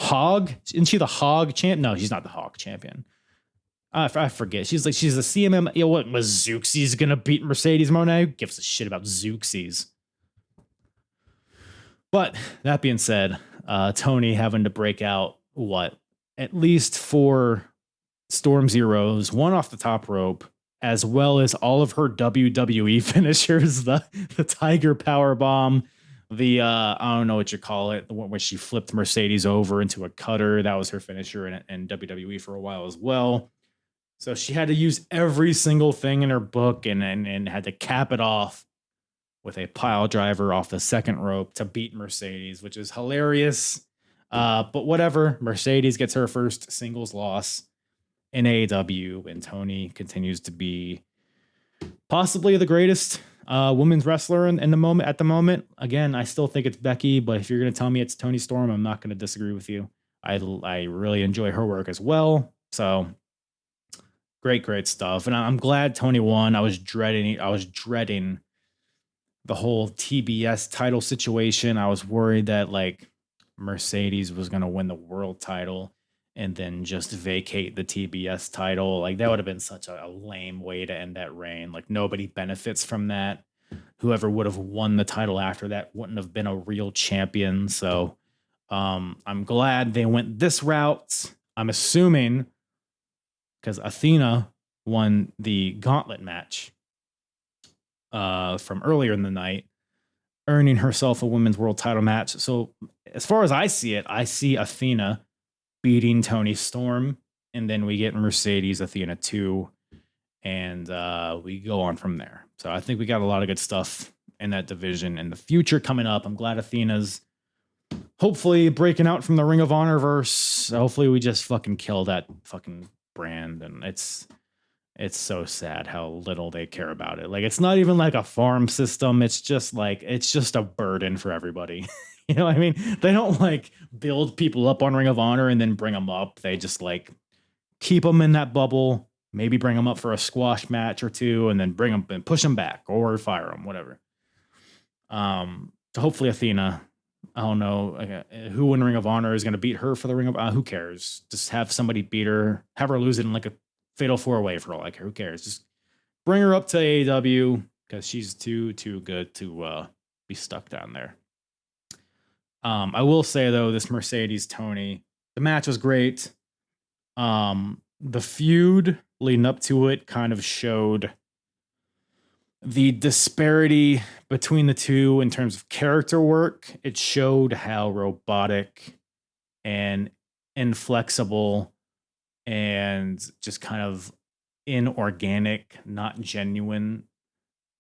Hog? Isn't she the Hog champ? No, she's not the Hog champion. I forget. She's the CMM. What was Zeuxis going to beat Mercedes Moné? Who gives a shit about Zeuxis? But that being said, Toni having to break out at least 4 Storm Zeros, 1 off the top rope, as well as all of her WWE finishers, the Tiger Power Bomb, the I don't know what you call it, the one where she flipped Mercedes over into a cutter. That was her finisher in WWE for a while as well. So she had to use every single thing in her book and had to cap it off with a pile driver off the second rope to beat Mercedes, which is hilarious. But whatever, Mercedes gets her first singles loss in AEW, and Toni continues to be possibly the greatest women's wrestler in the moment. At the moment, again, I still think it's Becky, but if you're going to tell me it's Toni Storm, I'm not going to disagree with you. I really enjoy her work as well. So great stuff, and I'm glad Toni won. I was dreading the whole TBS title situation. I was worried that like Mercedes was going to win the world title and then just vacate the TBS title. Like, that would have been such a lame way to end that reign. Like, nobody benefits from that. Whoever would have won the title after that wouldn't have been a real champion. So I'm glad they went this route. I'm assuming because Athena won the gauntlet match from earlier in the night, earning herself a women's world title match. So as far as I see it, I see Athena beating Toni Storm, and then we get Mercedes Athena 2, and we go on from there. So I think we got a lot of good stuff in that division in the future coming up. I'm glad Athena's hopefully breaking out from the Ring of Honor verse. Hopefully we just fucking kill that fucking brand, and it's so sad how little they care about it. Like, it's not even like a farm system. It's just a burden for everybody. You know what I mean? They don't like build people up on Ring of Honor and then bring them up. They just like keep them in that bubble, maybe bring them up for a squash match or 2, and then bring them and push them back or fire them, whatever. So hopefully Athena, I don't know who in Ring of Honor is going to beat her for the Ring of who cares? Just have somebody beat her, have her lose it in like a fatal 4-way for all I care. Who cares? Just bring her up to AEW because she's too good to be stuck down there. I will say though, this Mercedes Toni, the match was great. The feud leading up to it kind of showed the disparity between the two in terms of character work. It showed how robotic and inflexible and just kind of inorganic, not genuine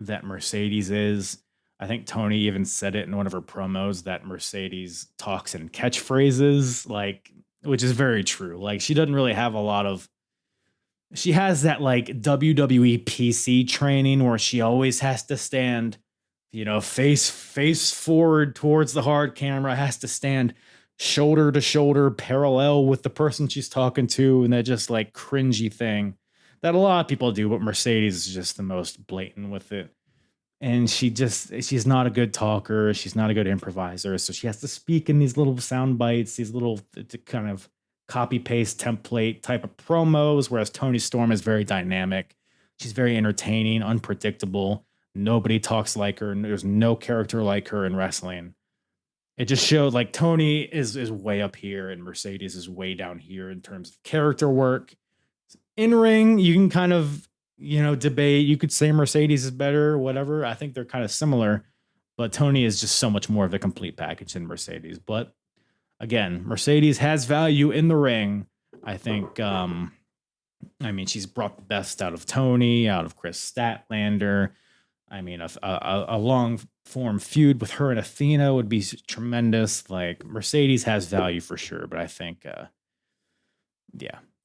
that Mercedes is. I think Toni even said it in one of her promos that Mercedes talks in catchphrases, like, which is very true. Like, she doesn't really have she has that like WWE PC training where she always has to stand, face forward towards the hard camera, has to stand shoulder to shoulder parallel with the person she's talking to, and that just like cringy thing that a lot of people do, but Mercedes is just the most blatant with it. And she's not a good talker. She's not a good improviser. So she has to speak in these little sound bites, these little to kind of copy paste template type of promos, whereas Toni Storm is very dynamic. She's very entertaining, unpredictable. Nobody talks like her, and there's no character like her in wrestling. It just showed like Toni is way up here and Mercedes is way down here in terms of character work. In ring, you can kind of, debate. You could say Mercedes is better or whatever. I think they're kind of similar, but Toni is just so much more of a complete package than Mercedes. But again, Mercedes has value in the ring. I think, she's brought the best out of Toni, out of Chris Statlander. I mean, a long form feud with her and Athena would be tremendous. Like, Mercedes has value for sure, but I think,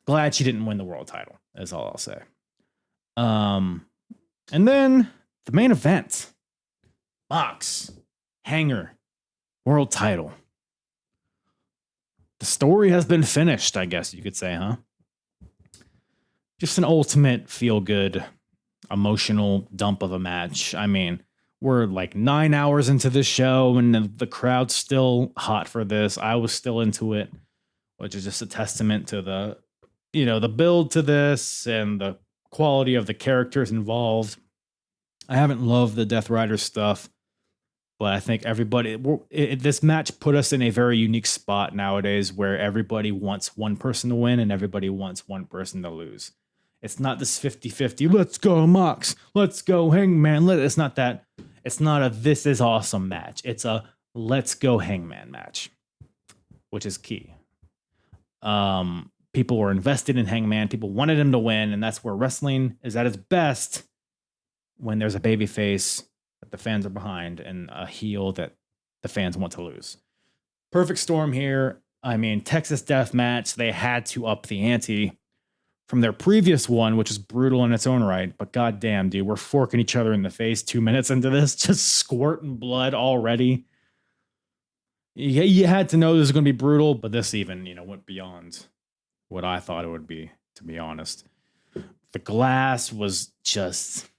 glad she didn't win the world title, is all I'll say. And then the main event, Mox, Hanger, world title. The story has been finished, I guess you could say, huh? Just an ultimate feel-good, emotional dump of a match. I mean, we're like 9 hours into this show and the crowd's still hot for this. I was still into it, which is just a testament to the build to this and the quality of the characters involved. I haven't loved the Death Rider stuff, but I think this match put us in a very unique spot nowadays where everybody wants one person to win and everybody wants one person to lose. It's not this 50-50, let's go Mox, let's go Hangman. It's not that. It's not a this is awesome match. It's a let's go Hangman match, which is key. People were invested in Hangman. People wanted him to win, and that's where wrestling is at its best when there's a babyface that the fans are behind and a heel that the fans want to lose. Perfect storm here. I mean, Texas Death Match, they had to up the ante from their previous one, which is brutal in its own right. But goddamn, dude, we're forking each other in the face 2 minutes into this, just squirting blood already. You had to know this was going to be brutal, but this even, went beyond what I thought it would be, to be honest. The glass was just,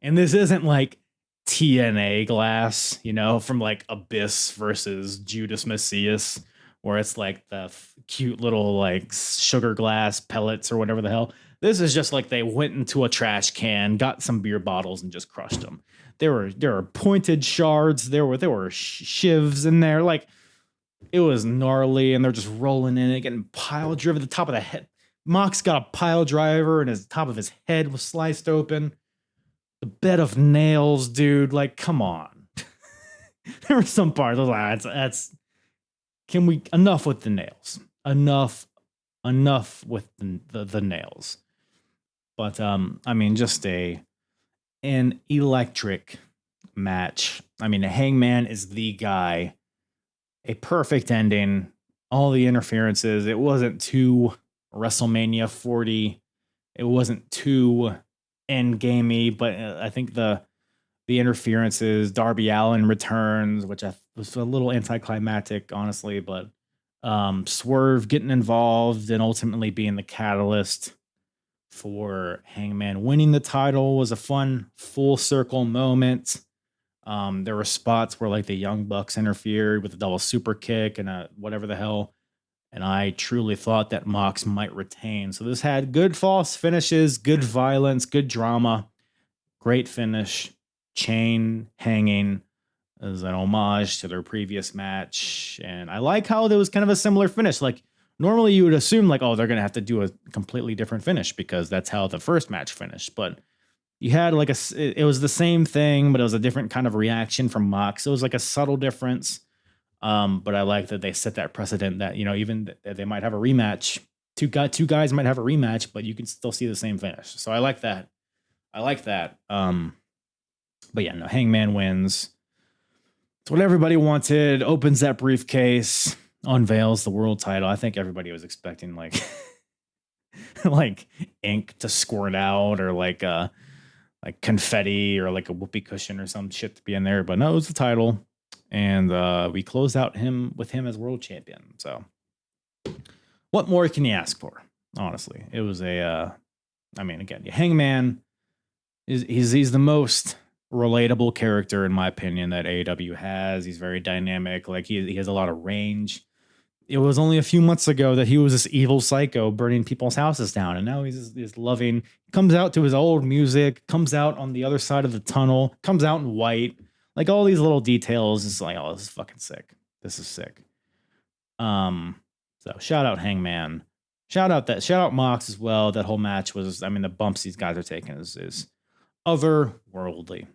and this isn't like TNA glass, from like Abyss versus Judas Messias, where it's like the cute little like sugar glass pellets or whatever the hell. This is just like they went into a trash can, got some beer bottles, and just crushed them. There were pointed shards. There were shivs in there. Like, it was gnarly, and they're just rolling in it, getting pile driven. The top of the head. Mox got a pile driver, and his top of his head was sliced open. The bed of nails, dude. Like, come on. There were some parts I was like, that's. Can we enough with the nails? Enough with the nails. But just an electric match. I mean, Hangman is the guy. A perfect ending. All the interferences. It wasn't too WrestleMania 40. It wasn't too endgamey, but I think the interferences, Darby Allin returns, which was a little anticlimactic, honestly, but Swerve getting involved and ultimately being the catalyst for Hangman winning the title was a fun full circle moment. There were spots where like the Young Bucks interfered with a double super kick and whatever the hell. And I truly thought that Mox might retain. So this had good false finishes, good violence, good drama, great finish, chain hanging as an homage to their previous match. And I like how there was kind of a similar finish. Like, normally you would assume like, oh, they're going to have to do a completely different finish because that's how the first match finished. But you had like it was the same thing, but it was a different kind of reaction from Mox. It was like a subtle difference. But I like that they set that precedent that, even they might have a rematch. Two guys might have a rematch, but you can still see the same finish. So I like that. But yeah, no, Hangman wins. It's what everybody wanted. Opens that briefcase, unveils the world title. I think everybody was expecting like like ink to squirt out or like confetti or like a whoopee cushion or some shit to be in there. But no, it was the title. And we closed out with him as world champion. So what more can you ask for? Honestly, it was again, Hangman he's the most relatable character in my opinion that AEW has. He's very dynamic. Like he has a lot of range. it was only a few months ago that he was this evil psycho burning people's houses down. And now he's this loving, comes out to his old music, comes out on the other side of the tunnel, comes out in white. Like all these little details. It's like, oh, this is fucking sick. This is sick. So shout out Hangman. Shout out Mox as well. That whole match was, I mean, the bumps these guys are taking is otherworldly.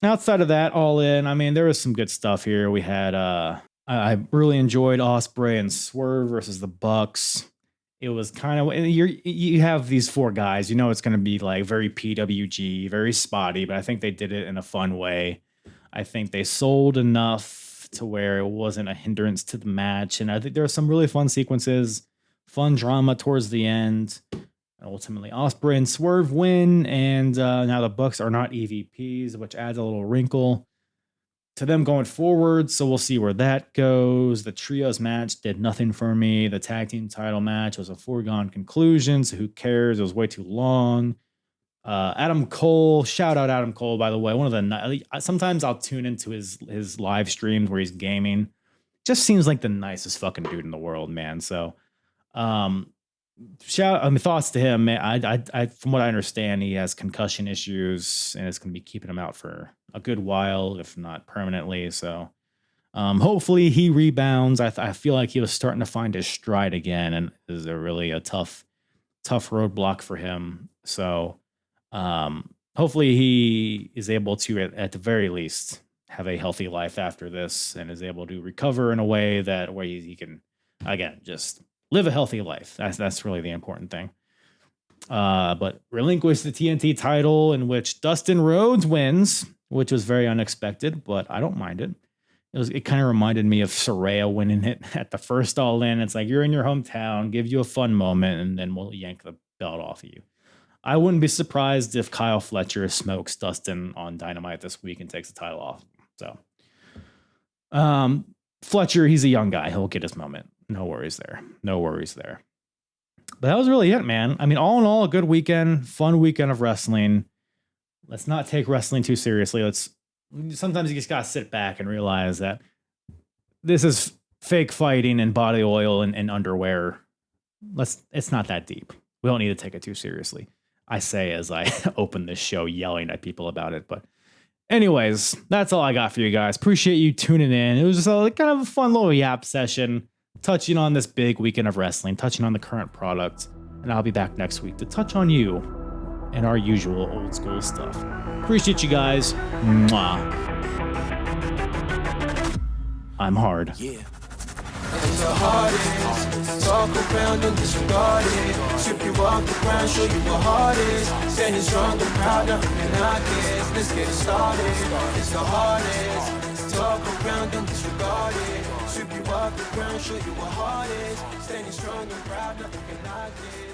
Outside of that, All In, I mean, there was some good stuff here. We had I really enjoyed Ospreay and Swerve versus the Bucks. It was kind of, you have these four guys, you know, it's going to be like very PWG, very spotty, but I think they did it in a fun way. I think they sold enough to where it wasn't a hindrance to the match. And I think there are some really fun sequences, fun drama towards the end. Ultimately, Ospreay and Swerve win, and now the Bucks are not EVPs, which adds a little wrinkle to them going forward. So we'll see where that goes. The trios match did nothing for me. The tag team title match was a foregone conclusion, so who cares? It was way too long. Adam Cole, shout out Adam Cole, by the way. One of the sometimes I'll tune into his live streams where he's gaming. Just seems like the nicest fucking dude in the world, man. So, thoughts to him, man. I from what I understand, he has concussion issues and it's going to be keeping him out for a good while, if not permanently. So, hopefully he rebounds. I feel like he was starting to find his stride again, and is a really a tough roadblock for him. So, hopefully he is able to, at the very least, have a healthy life after this and is able to recover in a way where he can, again, just live a healthy life. That's really the important thing. But relinquish the TNT title, in which Dustin Rhodes wins, which was very unexpected, but I don't mind it. It kind of reminded me of Saraya winning it at the first All In. It's like, you're in your hometown, give you a fun moment, and then we'll yank the belt off of you. I wouldn't be surprised if Kyle Fletcher smokes Dustin on Dynamite this week and takes the title off. So, Fletcher, he's a young guy. He'll get his moment. No worries there. But that was really it, man. I mean, all in all, a good weekend, fun weekend of wrestling. Let's not take wrestling too seriously. Sometimes you just gotta sit back and realize that this is fake fighting and body oil and underwear. It's not that deep. We don't need to take it too seriously. I say as I open this show yelling at people about it. But anyways, that's all I got for you guys. Appreciate you tuning in. It was just kind of a fun little yap session, touching on this big weekend of wrestling, touching on the current product. And I'll be back next week to touch on you and our usual old school stuff. Appreciate you guys. Mwah. I'm hard. Yeah. And the hardest, talk around and disregard it. Strip you off the ground, show you what hard is. Standing strong and proud, nothing can knock it. Let's get it started. It's the hardest, talk around and disregard it. Strip you off the ground, show you what hard is. Standing strong and proud, nothing can knock it.